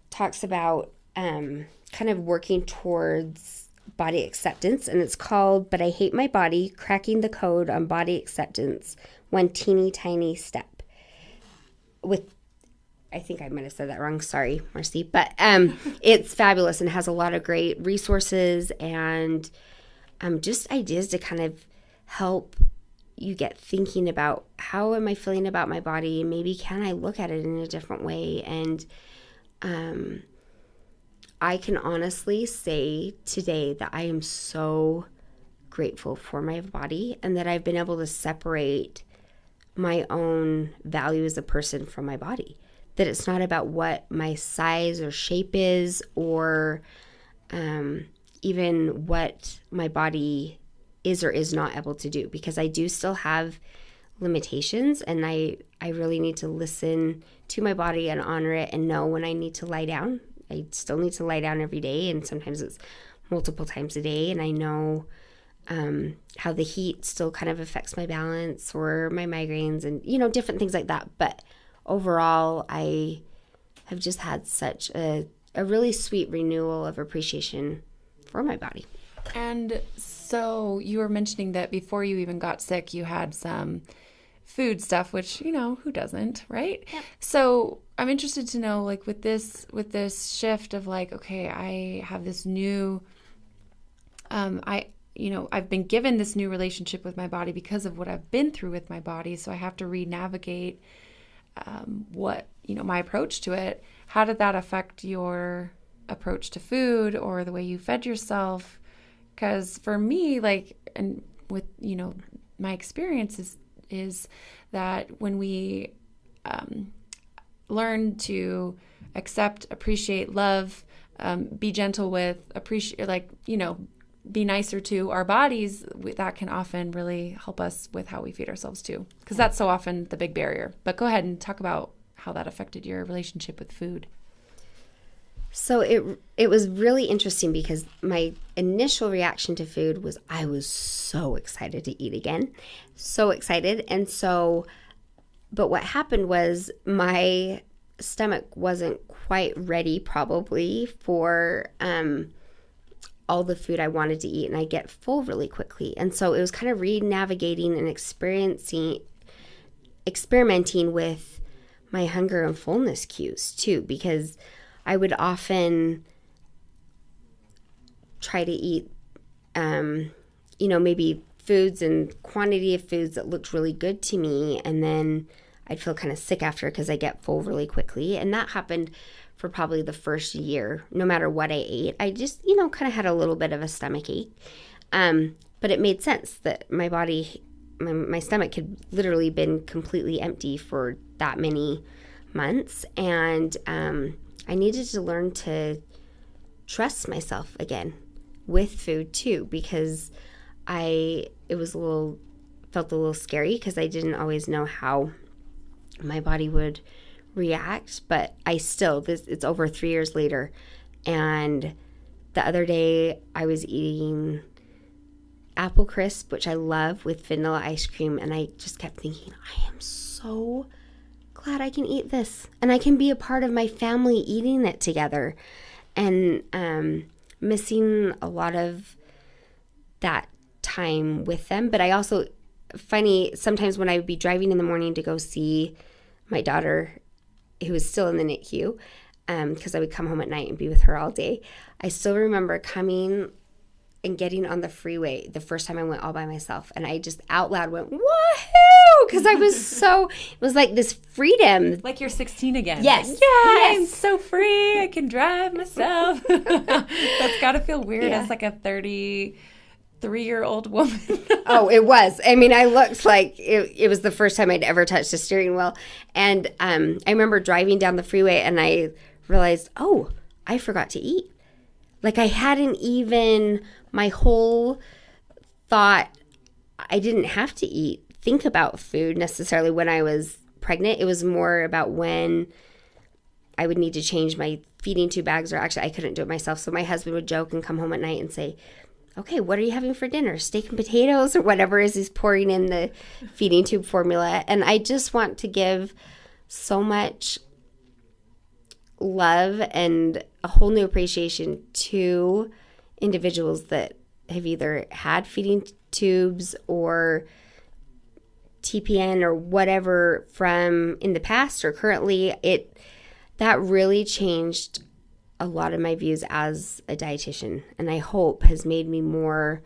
talks about kind of working towards body acceptance, and it's called But I Hate My Body, Cracking the Code on Body Acceptance, One Teeny Tiny Step. I think I might have said that wrong. Sorry, Marcy. But it's fabulous and has a lot of great resources and just ideas to kind of help you get thinking about, how am I feeling about my body? Maybe can I look at it in a different way? And I can honestly say today that I am so grateful for my body and that I've been able to separate my own value as a person from my body. That it's not about what my size or shape is, or even what my body is or is not able to do, because I do still have limitations, and I really need to listen to my body and honor it and know when I need to lie down. I still need to lie down every day, and sometimes it's multiple times a day, and I know how the heat still kind of affects my balance or my migraines and, different things like that. But overall, I have just had such a really sweet renewal of appreciation for my body. And so you were mentioning that before you even got sick, you had some food stuff, which, who doesn't, right? Yep. So I'm interested to know, like, with this shift of like, okay, I have this new, I've been given this new relationship with my body because of what I've been through with my body. So I have to re-navigate my approach to it. How did that affect your approach to food or the way you fed yourself? Because for me, and with, my experience is that when we learn to accept, appreciate, love, be gentle with, be nicer to our bodies, that can often really help us with how we feed ourselves too. Because that's so often the big barrier. But go ahead and talk about how that affected your relationship with food. So it was really interesting because my initial reaction to food was I was so excited to eat again. So excited. And so, but what happened was my stomach wasn't quite ready probably for all the food I wanted to eat, and I get full really quickly. And so it was kind of re-navigating and experimenting with my hunger and fullness cues too, because I would often try to eat, maybe foods and quantity of foods that looked really good to me, and then I'd feel kind of sick after because I get full really quickly. And that happened for probably the first year. No matter what I ate, I just, kind of had a little bit of a stomach ache. But it made sense that my body, my stomach had literally been completely empty for that many months. And I needed to learn to trust myself again with food too, because felt a little scary because I didn't always know how my body would react, but it's over 3 years later. And the other day I was eating apple crisp, which I love, with vanilla ice cream. And I just kept thinking, I am so glad I can eat this. And I can be a part of my family eating it together. And missing a lot of that time with them. But I also, funny, sometimes when I would be driving in the morning to go see my daughter, who was still in the NICU, because I would come home at night and be with her all day, I still remember coming and getting on the freeway the first time I went all by myself. And I just out loud went, woohoo! Because I was it was like this freedom. Like you're 16 again. Yes. Like, yeah, I'm so free. I can drive myself. That's got to feel weird as like a 33-year-old woman. Oh, it was. I mean, I looked like it was the first time I'd ever touched a steering wheel. And I remember driving down the freeway and I realized, oh, I forgot to eat. Like I hadn't even, my whole thought, I didn't have to think about food necessarily when I was pregnant. It was more about when I would need to change my feeding tube bags, or actually I couldn't do it myself. So my husband would joke and come home at night and say, okay, what are you having for dinner? Steak and potatoes or whatever as he's pouring in the feeding tube formula. And I just want to give so much love and a whole new appreciation to individuals that have either had feeding tubes or TPN or whatever from in the past or currently. That really changed a lot of my views as a dietitian, and I hope has made me more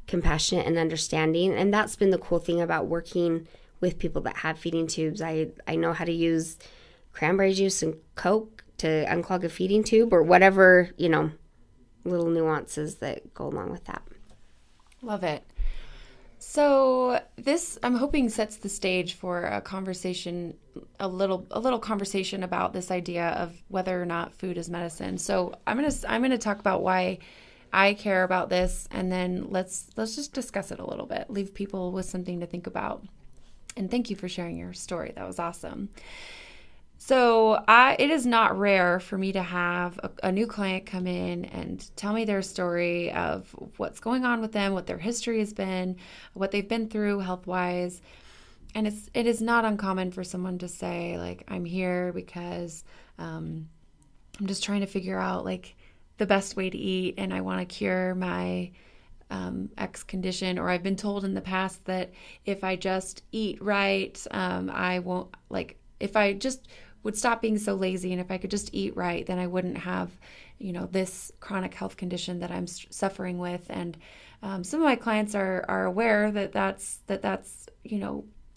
compassionate and understanding. And that's been the cool thing about working with people that have feeding tubes. I know how to use cranberry juice and Coke to unclog a feeding tube or whatever, little nuances that go along with that. Love it. So this, I'm hoping, sets the stage for a conversation, a little conversation about this idea of whether or not food is medicine. So I'm gonna talk about why I care about this, and then let's just discuss it a little bit. Leave people with something to think about. And thank you for sharing your story. That was awesome. So it is not rare for me to have a new client come in and tell me their story of what's going on with them, what their history has been, what they've been through health-wise. And it is not uncommon for someone to say, like, I'm here because I'm just trying to figure out, like, the best way to eat, and I want to cure my X condition, or I've been told in the past that if I just eat right, I won't, like, if I just would stop being so lazy, and if I could just eat right, then I wouldn't have, this chronic health condition that I'm suffering with. And some of my clients are aware that that's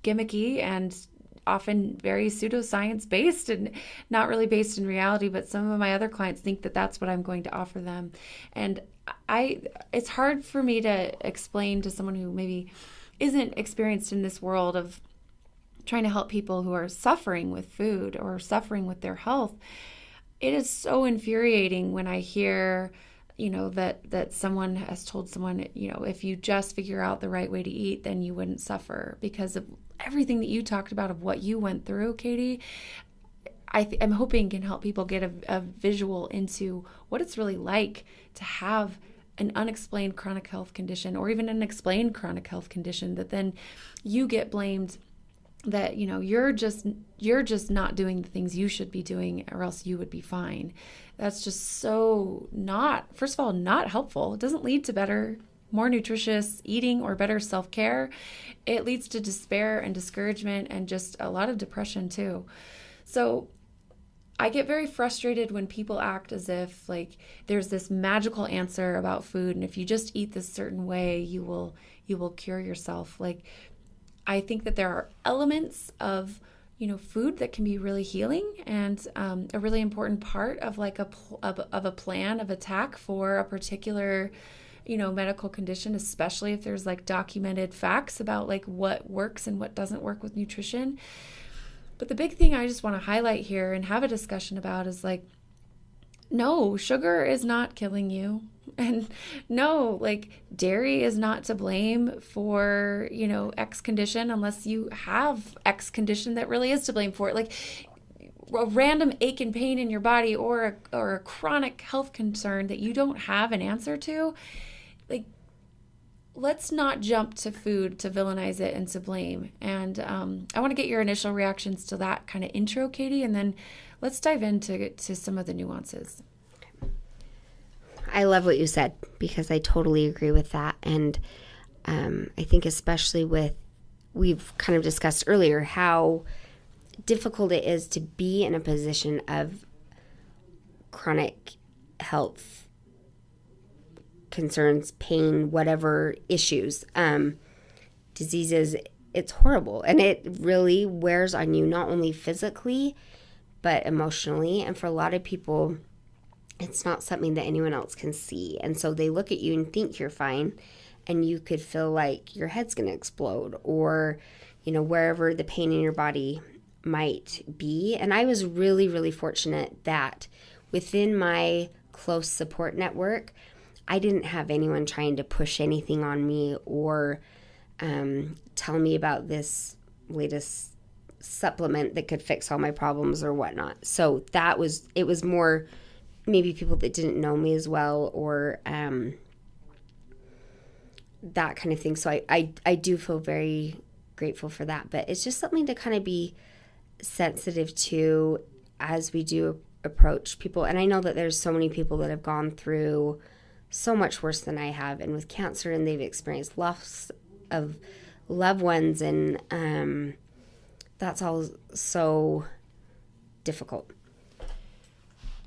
gimmicky and often very pseudoscience based and not really based in reality. But some of my other clients think that that's what I'm going to offer them. And it's hard for me to explain to someone who maybe isn't experienced in this world of trying to help people who are suffering with food or suffering with their health. It is so infuriating when I hear, that someone has told someone, if you just figure out the right way to eat, then you wouldn't suffer, because of everything that you talked about of what you went through, Katie. I'm hoping can help people get a visual into what it's really like to have an unexplained chronic health condition, or even an explained chronic health condition, that then you get blamed that, you're just not doing the things you should be doing, or else you would be fine. That's just so first of all, not helpful. It doesn't lead to better, more nutritious eating or better self-care. It leads to despair and discouragement and just a lot of depression too. So I get very frustrated when people act as if, like, there's this magical answer about food, and if you just eat this certain way, you will cure yourself. Like, I think that there are elements of, food that can be really healing and a really important part of, like, of a plan of attack for a particular, medical condition, especially if there's, like, documented facts about, like, what works and what doesn't work with nutrition. But the big thing I just want to highlight here and have a discussion about is, like, no, sugar is not killing you. And no, like, dairy is not to blame for, X condition, unless you have X condition that really is to blame for it. Like, a random ache and pain in your body or a chronic health concern that you don't have an answer to, like, let's not jump to food to villainize it and to blame. And I want to get your initial reactions to that kind of intro, Katie, and then let's dive into some of the nuances. I love what you said because I totally agree with that. And I think especially we've kind of discussed earlier how difficult it is to be in a position of chronic health concerns, pain, whatever issues, diseases. It's horrible. And it really wears on you, not only physically, but emotionally. And for a lot of people, it's not something that anyone else can see. And so they look at you and think you're fine, and you could feel like your head's going to explode or, wherever the pain in your body might be. And I was really, really fortunate that within my close support network, I didn't have anyone trying to push anything on me or tell me about this latest supplement that could fix all my problems or whatnot. So it was more maybe people that didn't know me as well or that kind of thing. So I do feel very grateful for that. But it's just something to kind of be sensitive to as we do approach people. And I know that there's so many people that have gone through so much worse than I have, and with cancer, and they've experienced loss of loved ones, and that's all so difficult.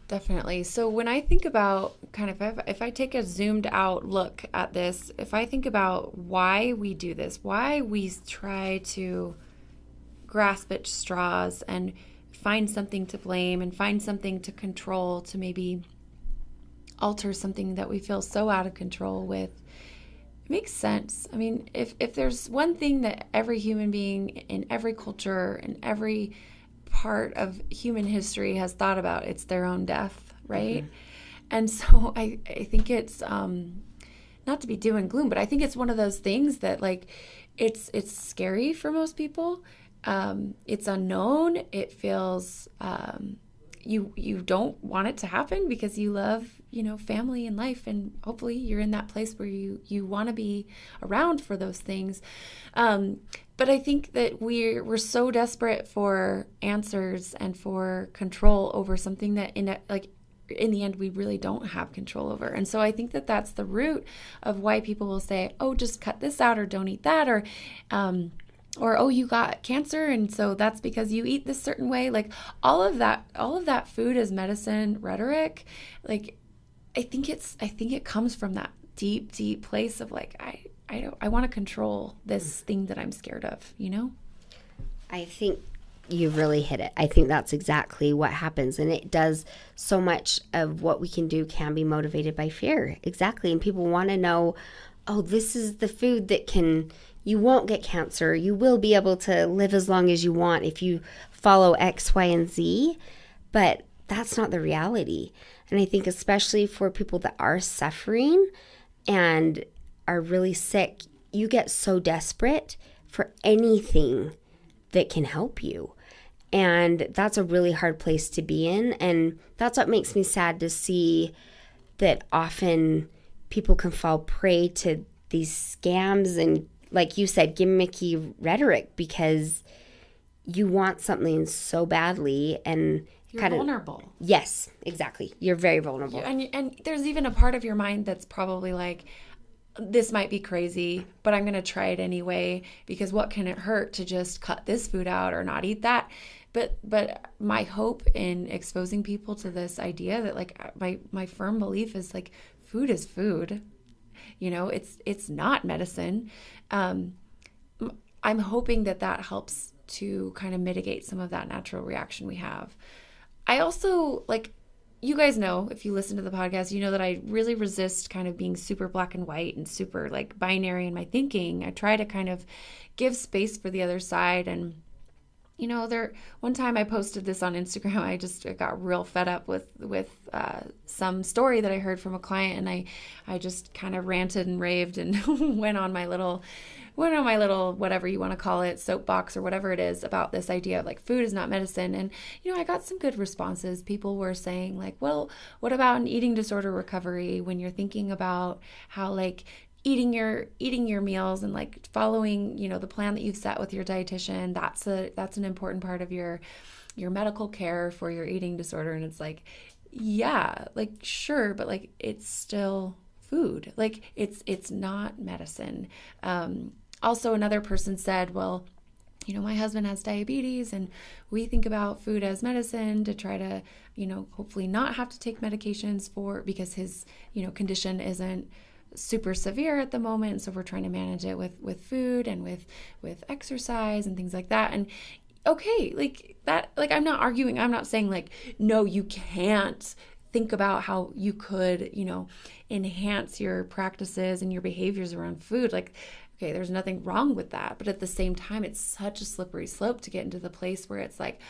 Definitely. So when I think about kind of, if I take a zoomed out look at this, if I think about why we do this, why we try to grasp at straws and find something to blame and find something to control to maybe alter something that we feel so out of control with, it makes sense. I mean, if there's one thing that every human being in every culture and every part of human history has thought about, it's their own death, right? Mm-hmm. And so I think it's not to be doom and gloom, but I think it's one of those things that, like, it's scary for most people. It's unknown. It feels you don't want it to happen because you love, family and life, and hopefully you're in that place where you want to be around for those things. But I think that we're so desperate for answers and for control over something that in the end we really don't have control over. And so I think that that's the root of why people will say, oh, just cut this out or don't eat that, or oh, you got cancer and so that's because you eat this certain way. Like all of that food as medicine rhetoric, like I think it comes from that deep, deep place of like, I want to control this thing that I'm scared of, I think you really hit it. I think that's exactly what happens. And it does, so much of what we can do can be motivated by fear. Exactly. And people want to know, oh, this is the food that you won't get cancer. You will be able to live as long as you want if you follow X, Y, and Z. But that's not the reality. And I think especially for people that are suffering and are really sick, you get so desperate for anything that can help you. And that's a really hard place to be in. And that's what makes me sad to see that often people can fall prey to these scams and, like you said, gimmicky rhetoric because you want something so badly and you're vulnerable. Yes, exactly. You're very vulnerable. And there's even a part of your mind that's probably like, this might be crazy, but I'm going to try it anyway because what can it hurt to just cut this food out or not eat that? But my hope in exposing people to this idea that, like, my firm belief is, like, food is food. It's not medicine. I'm hoping that helps to kind of mitigate some of that natural reaction we have. I also, like, you guys know, if you listen to the podcast, you know that I really resist kind of being super black and white and super, like, binary in my thinking. I try to kind of give space for the other side. And, one time I posted this on Instagram. I got real fed up with some story that I heard from a client, and I just kind of ranted and raved and went on my little went on my little, whatever you want to call it, soapbox or whatever it is about this idea of like food is not medicine. And, I got some good responses. People were saying like, well, what about an eating disorder recovery when you're thinking about how like eating your meals and like following, the plan that you've set with your dietitian, that's an important part of your medical care for your eating disorder. And it's like, yeah, like, sure, but like, it's still food. Like, it's not medicine. Also, another person said, well, my husband has diabetes and we think about food as medicine to try to, hopefully not have to take medications because his, condition isn't super severe at the moment. So we're trying to manage it with food and with exercise and things like that. And okay, like that, like I'm not arguing. I'm not saying like, no, you can't think about how you could, enhance your practices and your behaviors around food. Like, okay, there's nothing wrong with that. But at the same time, it's such a slippery slope to get into the place where it's like,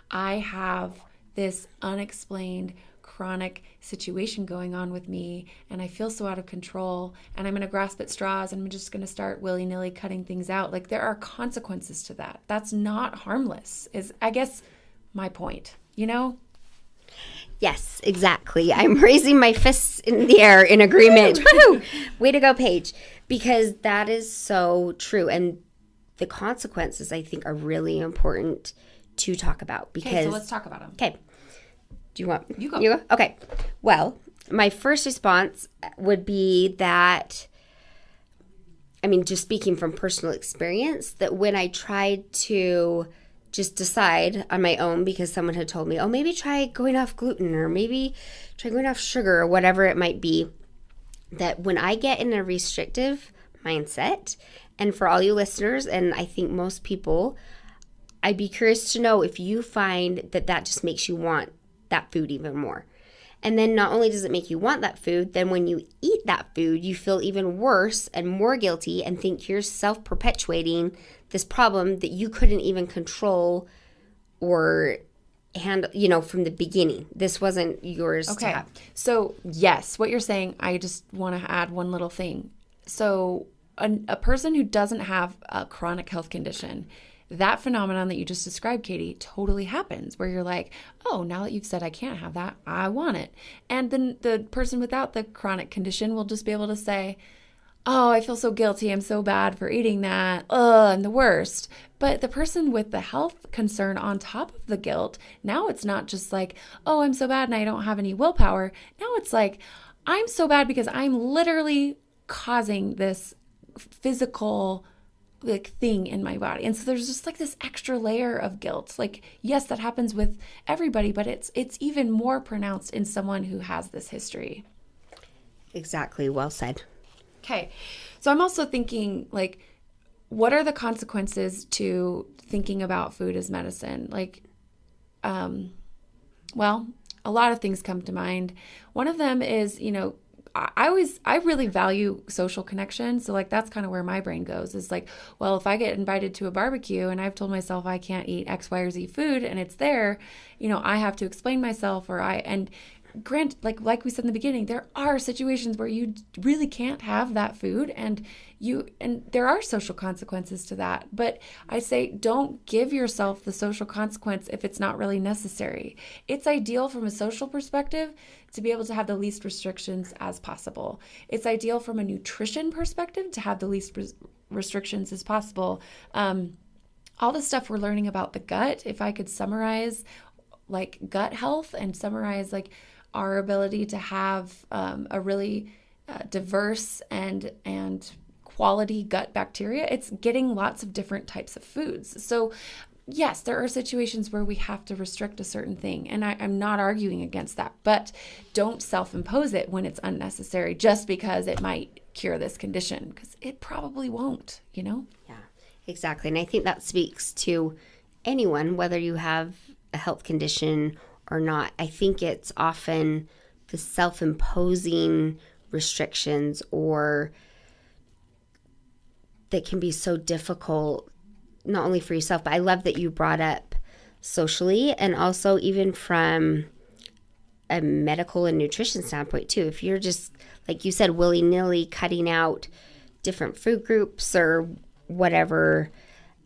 I have this unexplained chronic situation going on with me and I feel so out of control and I'm going to grasp at straws and I'm just going to start willy-nilly cutting things out. Like, there are consequences to that. That's not harmless, is I guess my point, Yes, exactly. I'm raising my fists in the air in agreement. Woo! Way to go, Paige. Because that is so true. And the consequences, I think, are really important to talk about. Because, okay, so let's talk about them. Okay. Do you want? You go. Okay. Well, my first response would be that, just speaking from personal experience, that when I tried to just decide on my own because someone had told me, oh, maybe try going off gluten or maybe try going off sugar or whatever it might be, that when I get in a restrictive mindset, and for all you listeners, and I think most people, I'd be curious to know if you find that just makes you want that food even more. And then not only does it make you want that food, then when you eat that food, you feel even worse and more guilty and think you're self-perpetuating this problem that you couldn't even control or handle, from the beginning. This wasn't yours to have. So yes, what you're saying, I just want to add one little thing. So a person who doesn't have a chronic health condition, that phenomenon that you just described, Katie, totally happens where you're like, oh, now that you've said I can't have that, I want it. And then the person without the chronic condition will just be able to say, oh, I feel so guilty. I'm so bad for eating that. I'm the worst. But the person with the health concern on top of the guilt, now it's not just like, oh, I'm so bad and I don't have any willpower. Now it's like, I'm so bad because I'm literally causing this physical thing in my body. And so there's just like this extra layer of guilt. Like, yes, that happens with everybody, but it's even more pronounced in someone who has this history. Exactly. Well said. Okay. So I'm also thinking, like, what are the consequences to thinking about food as medicine? Like, well, a lot of things come to mind. One of them is, I really value social connection. So like, that's kind of where my brain goes, is like, well, if I get invited to a barbecue and I've told myself I can't eat X, Y, or Z food and it's there, I have to explain myself, and like we said in the beginning, there are situations where you really can't have that food and there are social consequences to that. But I say, don't give yourself the social consequence if it's not really necessary. It's ideal from a social perspective to be able to have the least restrictions as possible. It's ideal from a nutrition perspective to have the least restrictions as possible. All the stuff we're learning about the gut, if I could summarize like gut health and summarize like our ability to have a really diverse and quality gut bacteria, it's getting lots of different types of foods. So yes, there are situations where we have to restrict a certain thing, and I'm not arguing against that, but don't self-impose it when it's unnecessary just because it might cure this condition, because it probably won't, Yeah, exactly. And I think that speaks to anyone, whether you have a health condition or not. I think it's often the self-imposing restrictions or that can be so difficult, not only for yourself, but I love that you brought up socially and also even from a medical and nutrition standpoint too. If you're just, like you said, willy-nilly cutting out different food groups or whatever.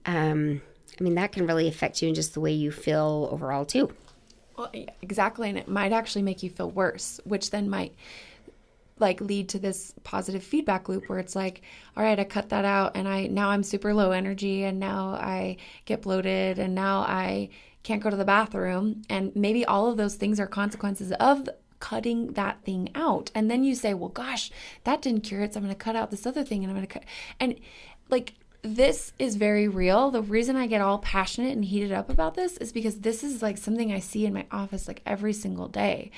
That can really affect you in just the way you feel overall too. Well, exactly. And it might actually make you feel worse, which then might lead to this positive feedback loop where it's like, all right, I cut that out and now I'm super low energy and now I get bloated and now I can't go to the bathroom. And maybe all of those things are consequences of cutting that thing out. And then you say, well, gosh, that didn't cure it. So I'm going to cut out this other thing and I'm going to cut. And this is very real. The reason I get all passionate and heated up about this is because this is something I see in my office every single day.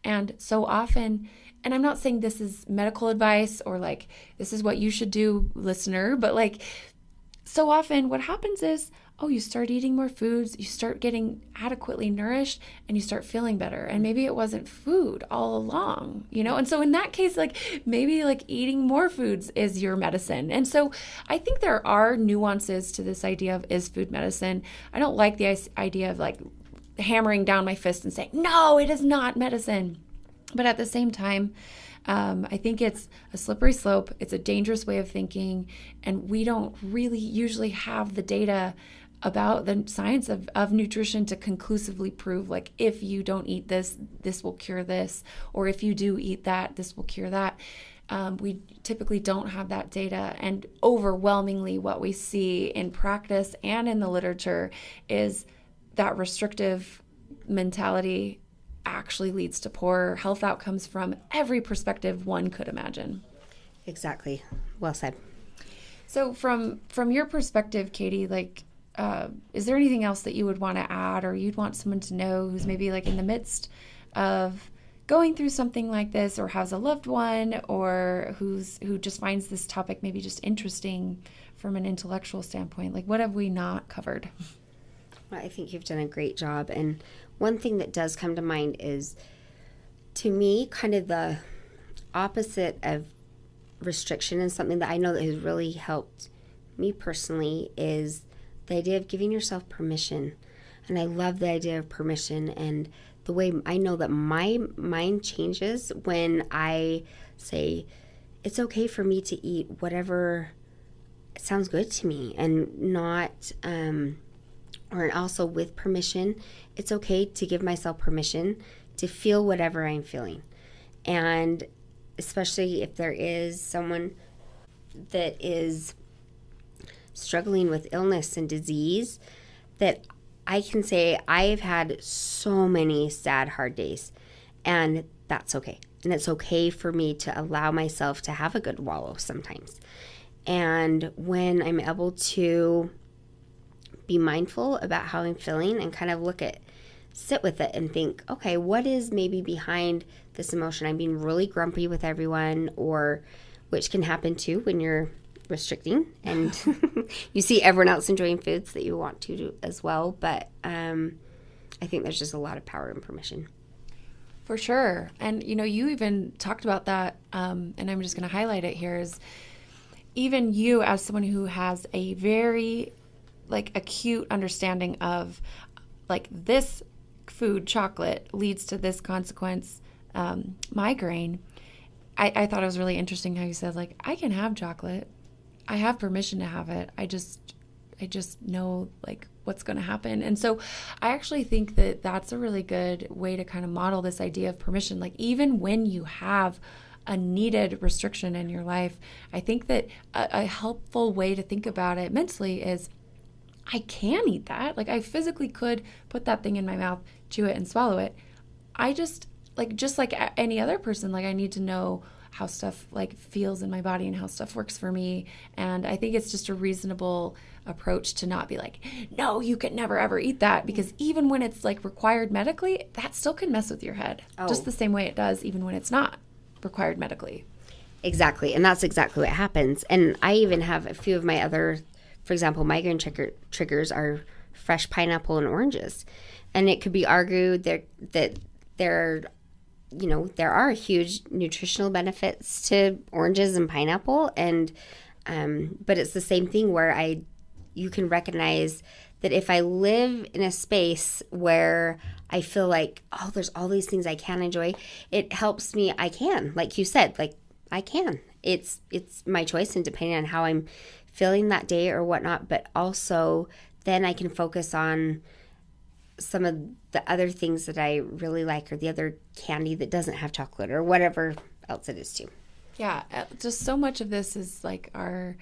And so often, and I'm not saying this is medical advice or this is what you should do, listener, but so often what happens is, you start eating more foods, you start getting adequately nourished, and you start feeling better. And maybe it wasn't food all along, And so in that case, maybe eating more foods is your medicine. And so I think there are nuances to this idea of is food medicine. I don't like the idea of hammering down my fist and saying, no, it is not medicine. But at the same time, I think it's a slippery slope. It's a dangerous way of thinking. And we don't really usually have the data about the science of nutrition to conclusively prove if you don't eat this, this will cure this, or if you do eat that, this will cure that. We typically don't have that data, and overwhelmingly what we see in practice and in the literature is that restrictive mentality actually leads to poor health outcomes from every perspective one could imagine. Exactly. Well said. So from your perspective, Katie, is there anything else that you would want to add or you'd want someone to know who's maybe in the midst of going through something like this or has a loved one or who just finds this topic maybe just interesting from an intellectual standpoint? What have we not covered? Well, I think you've done a great job. And one thing that does come to mind is, to me, kind of the opposite of restriction, and something that I know that has really helped me personally is the idea of giving yourself permission. And I love the idea of permission, and the way I know that my mind changes when I say it's okay for me to eat whatever sounds good to me, and not or also with permission, it's okay to give myself permission to feel whatever I'm feeling. And especially if there is someone that is struggling with illness and disease, that I can say I've had so many sad, hard days, and that's okay. And it's okay for me to allow myself to have a good wallow sometimes. And when I'm able to be mindful about how I'm feeling and kind of sit with it and think, okay, what is maybe behind this emotion? I'm being really grumpy with everyone, or which can happen too when you're restricting and you see everyone else enjoying foods that you want to do as well. But I think there's just a lot of power in permission. For sure. And, you even talked about that, and I'm just going to highlight it here, is even you as someone who has a very acute understanding of this food, chocolate, leads to this consequence, migraine. I thought it was really interesting how you said, I can have chocolate. I have permission to have it. I just know what's going to happen. And so I actually think that that's a really good way to kind of model this idea of permission. Even when you have a needed restriction in your life, I think that a helpful way to think about it mentally is, I can eat that. I physically could put that thing in my mouth, chew it and swallow it. I just like any other person, I need to know how stuff feels in my body and how stuff works for me. And I think it's just a reasonable approach to not be no, you can never ever eat that, because even when it's required medically, that still can mess with your head. Just the same way it does even when it's not required medically. Exactly. And that's exactly what happens. And I even have a few of my other, for example, migraine triggers are fresh pineapple and oranges. And it could be argued that there are huge nutritional benefits to oranges and pineapple, and but it's the same thing where you can recognize that if I live in a space where I feel there's all these things I can enjoy, it helps me. I can, like you said, I can. It's my choice, and depending on how I'm feeling that day or whatnot, but also then I can focus on some of the other things that I really like, or the other candy that doesn't have chocolate, or whatever else it is too. Yeah, just so much of this is like our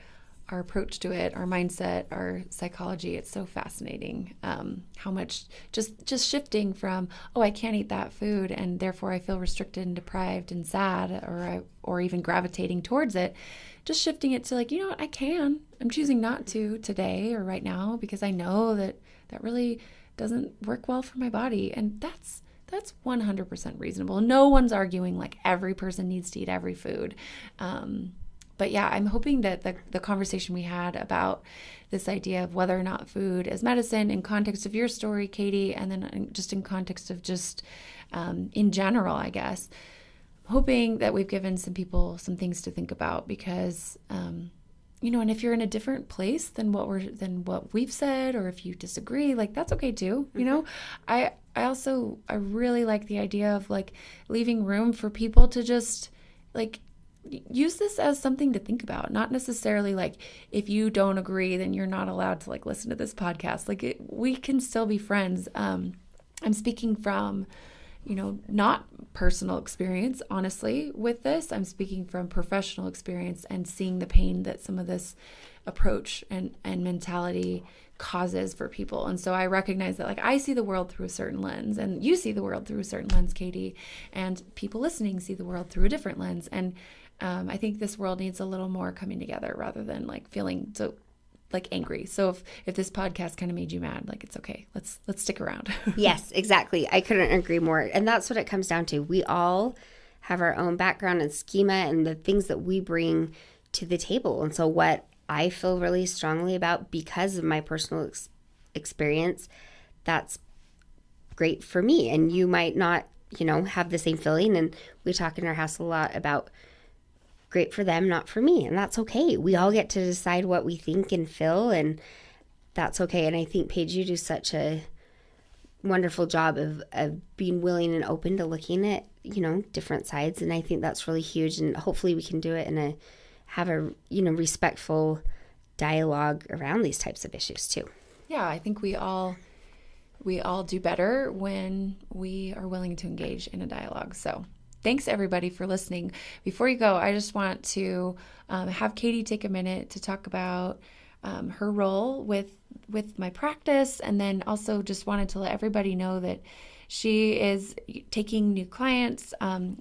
approach to it, our mindset, our psychology. It's so fascinating how much just shifting from, I can't eat that food and therefore I feel restricted and deprived and sad, or even gravitating towards it. Just shifting it to like, you know what, I can. I'm choosing not to today or right now because I know that really doesn't work well for my body. And that's 100% reasonable. No one's arguing like every person needs to eat every food. But yeah, I'm hoping that the conversation we had about this idea of whether or not food is medicine in context of your story, Katie, and then just in context of just in general, I guess, I'm hoping that we've given some people some things to think about because, and if you're in a different place than what we've said, or if you disagree, like that's okay too. Mm-hmm. I really like the idea of like leaving room for people to just like use this as something to think about, not necessarily like if you don't agree, then you're not allowed to like listen to this podcast. Like we can still be friends. I'm speaking from, not personal experience, honestly, with this. I'm speaking from professional experience and seeing the pain that some of this approach and mentality causes for people. And so I recognize that like I see the world through a certain lens, and you see the world through a certain lens, Katie, and people listening see the world through a different lens. And I think this world needs a little more coming together rather than like feeling so like angry. So if this podcast kind of made you mad, like it's okay. Let's stick around. Yes, exactly. I couldn't agree more. And that's what it comes down to. We all have our own background and schema and the things that we bring to the table. And so what I feel really strongly about because of my personal experience, that's great for me. And you might not, have the same feeling. And we talk in our house a lot about great for them, not for me. And that's okay. We all get to decide what we think and feel, and that's okay. And I think, Paige, you do such a wonderful job of being willing and open to looking at, different sides. And I think that's really huge. And hopefully we can do it and have a, respectful dialogue around these types of issues too. Yeah, I think we all do better when we are willing to engage in a dialogue. So thanks, everybody, for listening. Before you go, I just want to have Katie take a minute to talk about her role with my practice, and then also just wanted to let everybody know that she is taking new clients.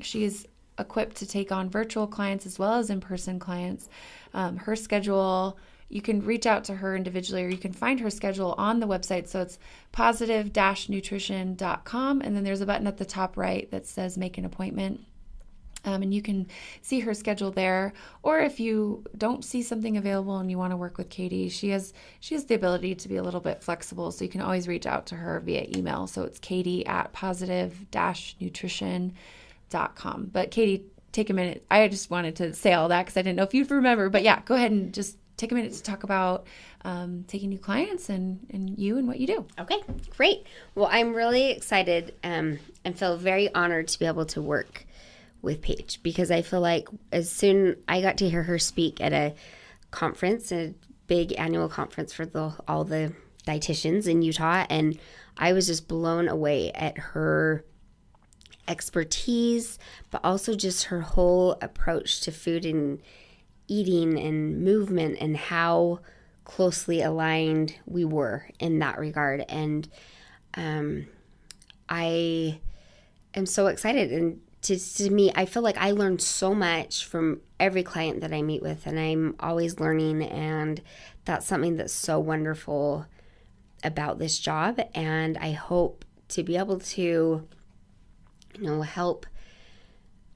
She is equipped to take on virtual clients as well as in-person clients. Her schedule, you can reach out to her individually, or you can find her schedule on the website. So it's positive-nutrition.com. And then there's a button at the top right that says make an appointment. And you can see her schedule there. Or if you don't see something available and you want to work with Katie, she has the ability to be a little bit flexible. So you can always reach out to her via email. So it's katie@positive-nutrition.com. But Katie, take a minute. I just wanted to say all that because I didn't know if you'd remember. But yeah, go ahead and just take a minute to talk about taking new clients and you and what you do. Okay, great. Well, I'm really excited and feel very honored to be able to work with Paige, because I feel like as soon I got to hear her speak at a conference, a big annual conference for all the dietitians in Utah, and I was just blown away at her expertise, but also just her whole approach to food and eating and movement, and how closely aligned we were in that regard. And I am so excited. And to me, I feel like I learned so much from every client that I meet with, and I'm always learning. And that's something that's so wonderful about this job. And I hope to be able to, help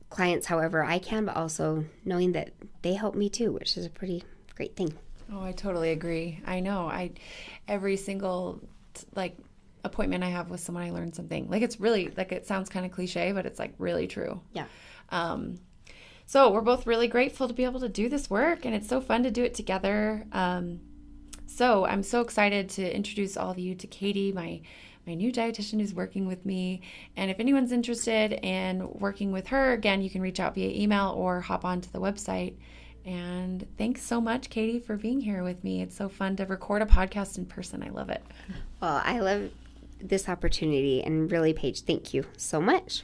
clients however I can, but also knowing that they help me too, which is a pretty great thing. Oh, I totally agree. I know. Every single appointment I have with someone, I learn something. Like it's really it sounds kind of cliche, but it's like really true. Yeah. So we're both really grateful to be able to do this work, and it's so fun to do it together. So I'm so excited to introduce all of you to Katie, my new dietitian who's working with me. And if anyone's interested in working with her, again, you can reach out via email or hop onto the website And thanks so much, Katie, for being here with me. It's so fun to record a podcast in person. I love it. Well, I love this opportunity, and really, Paige, thank you so much.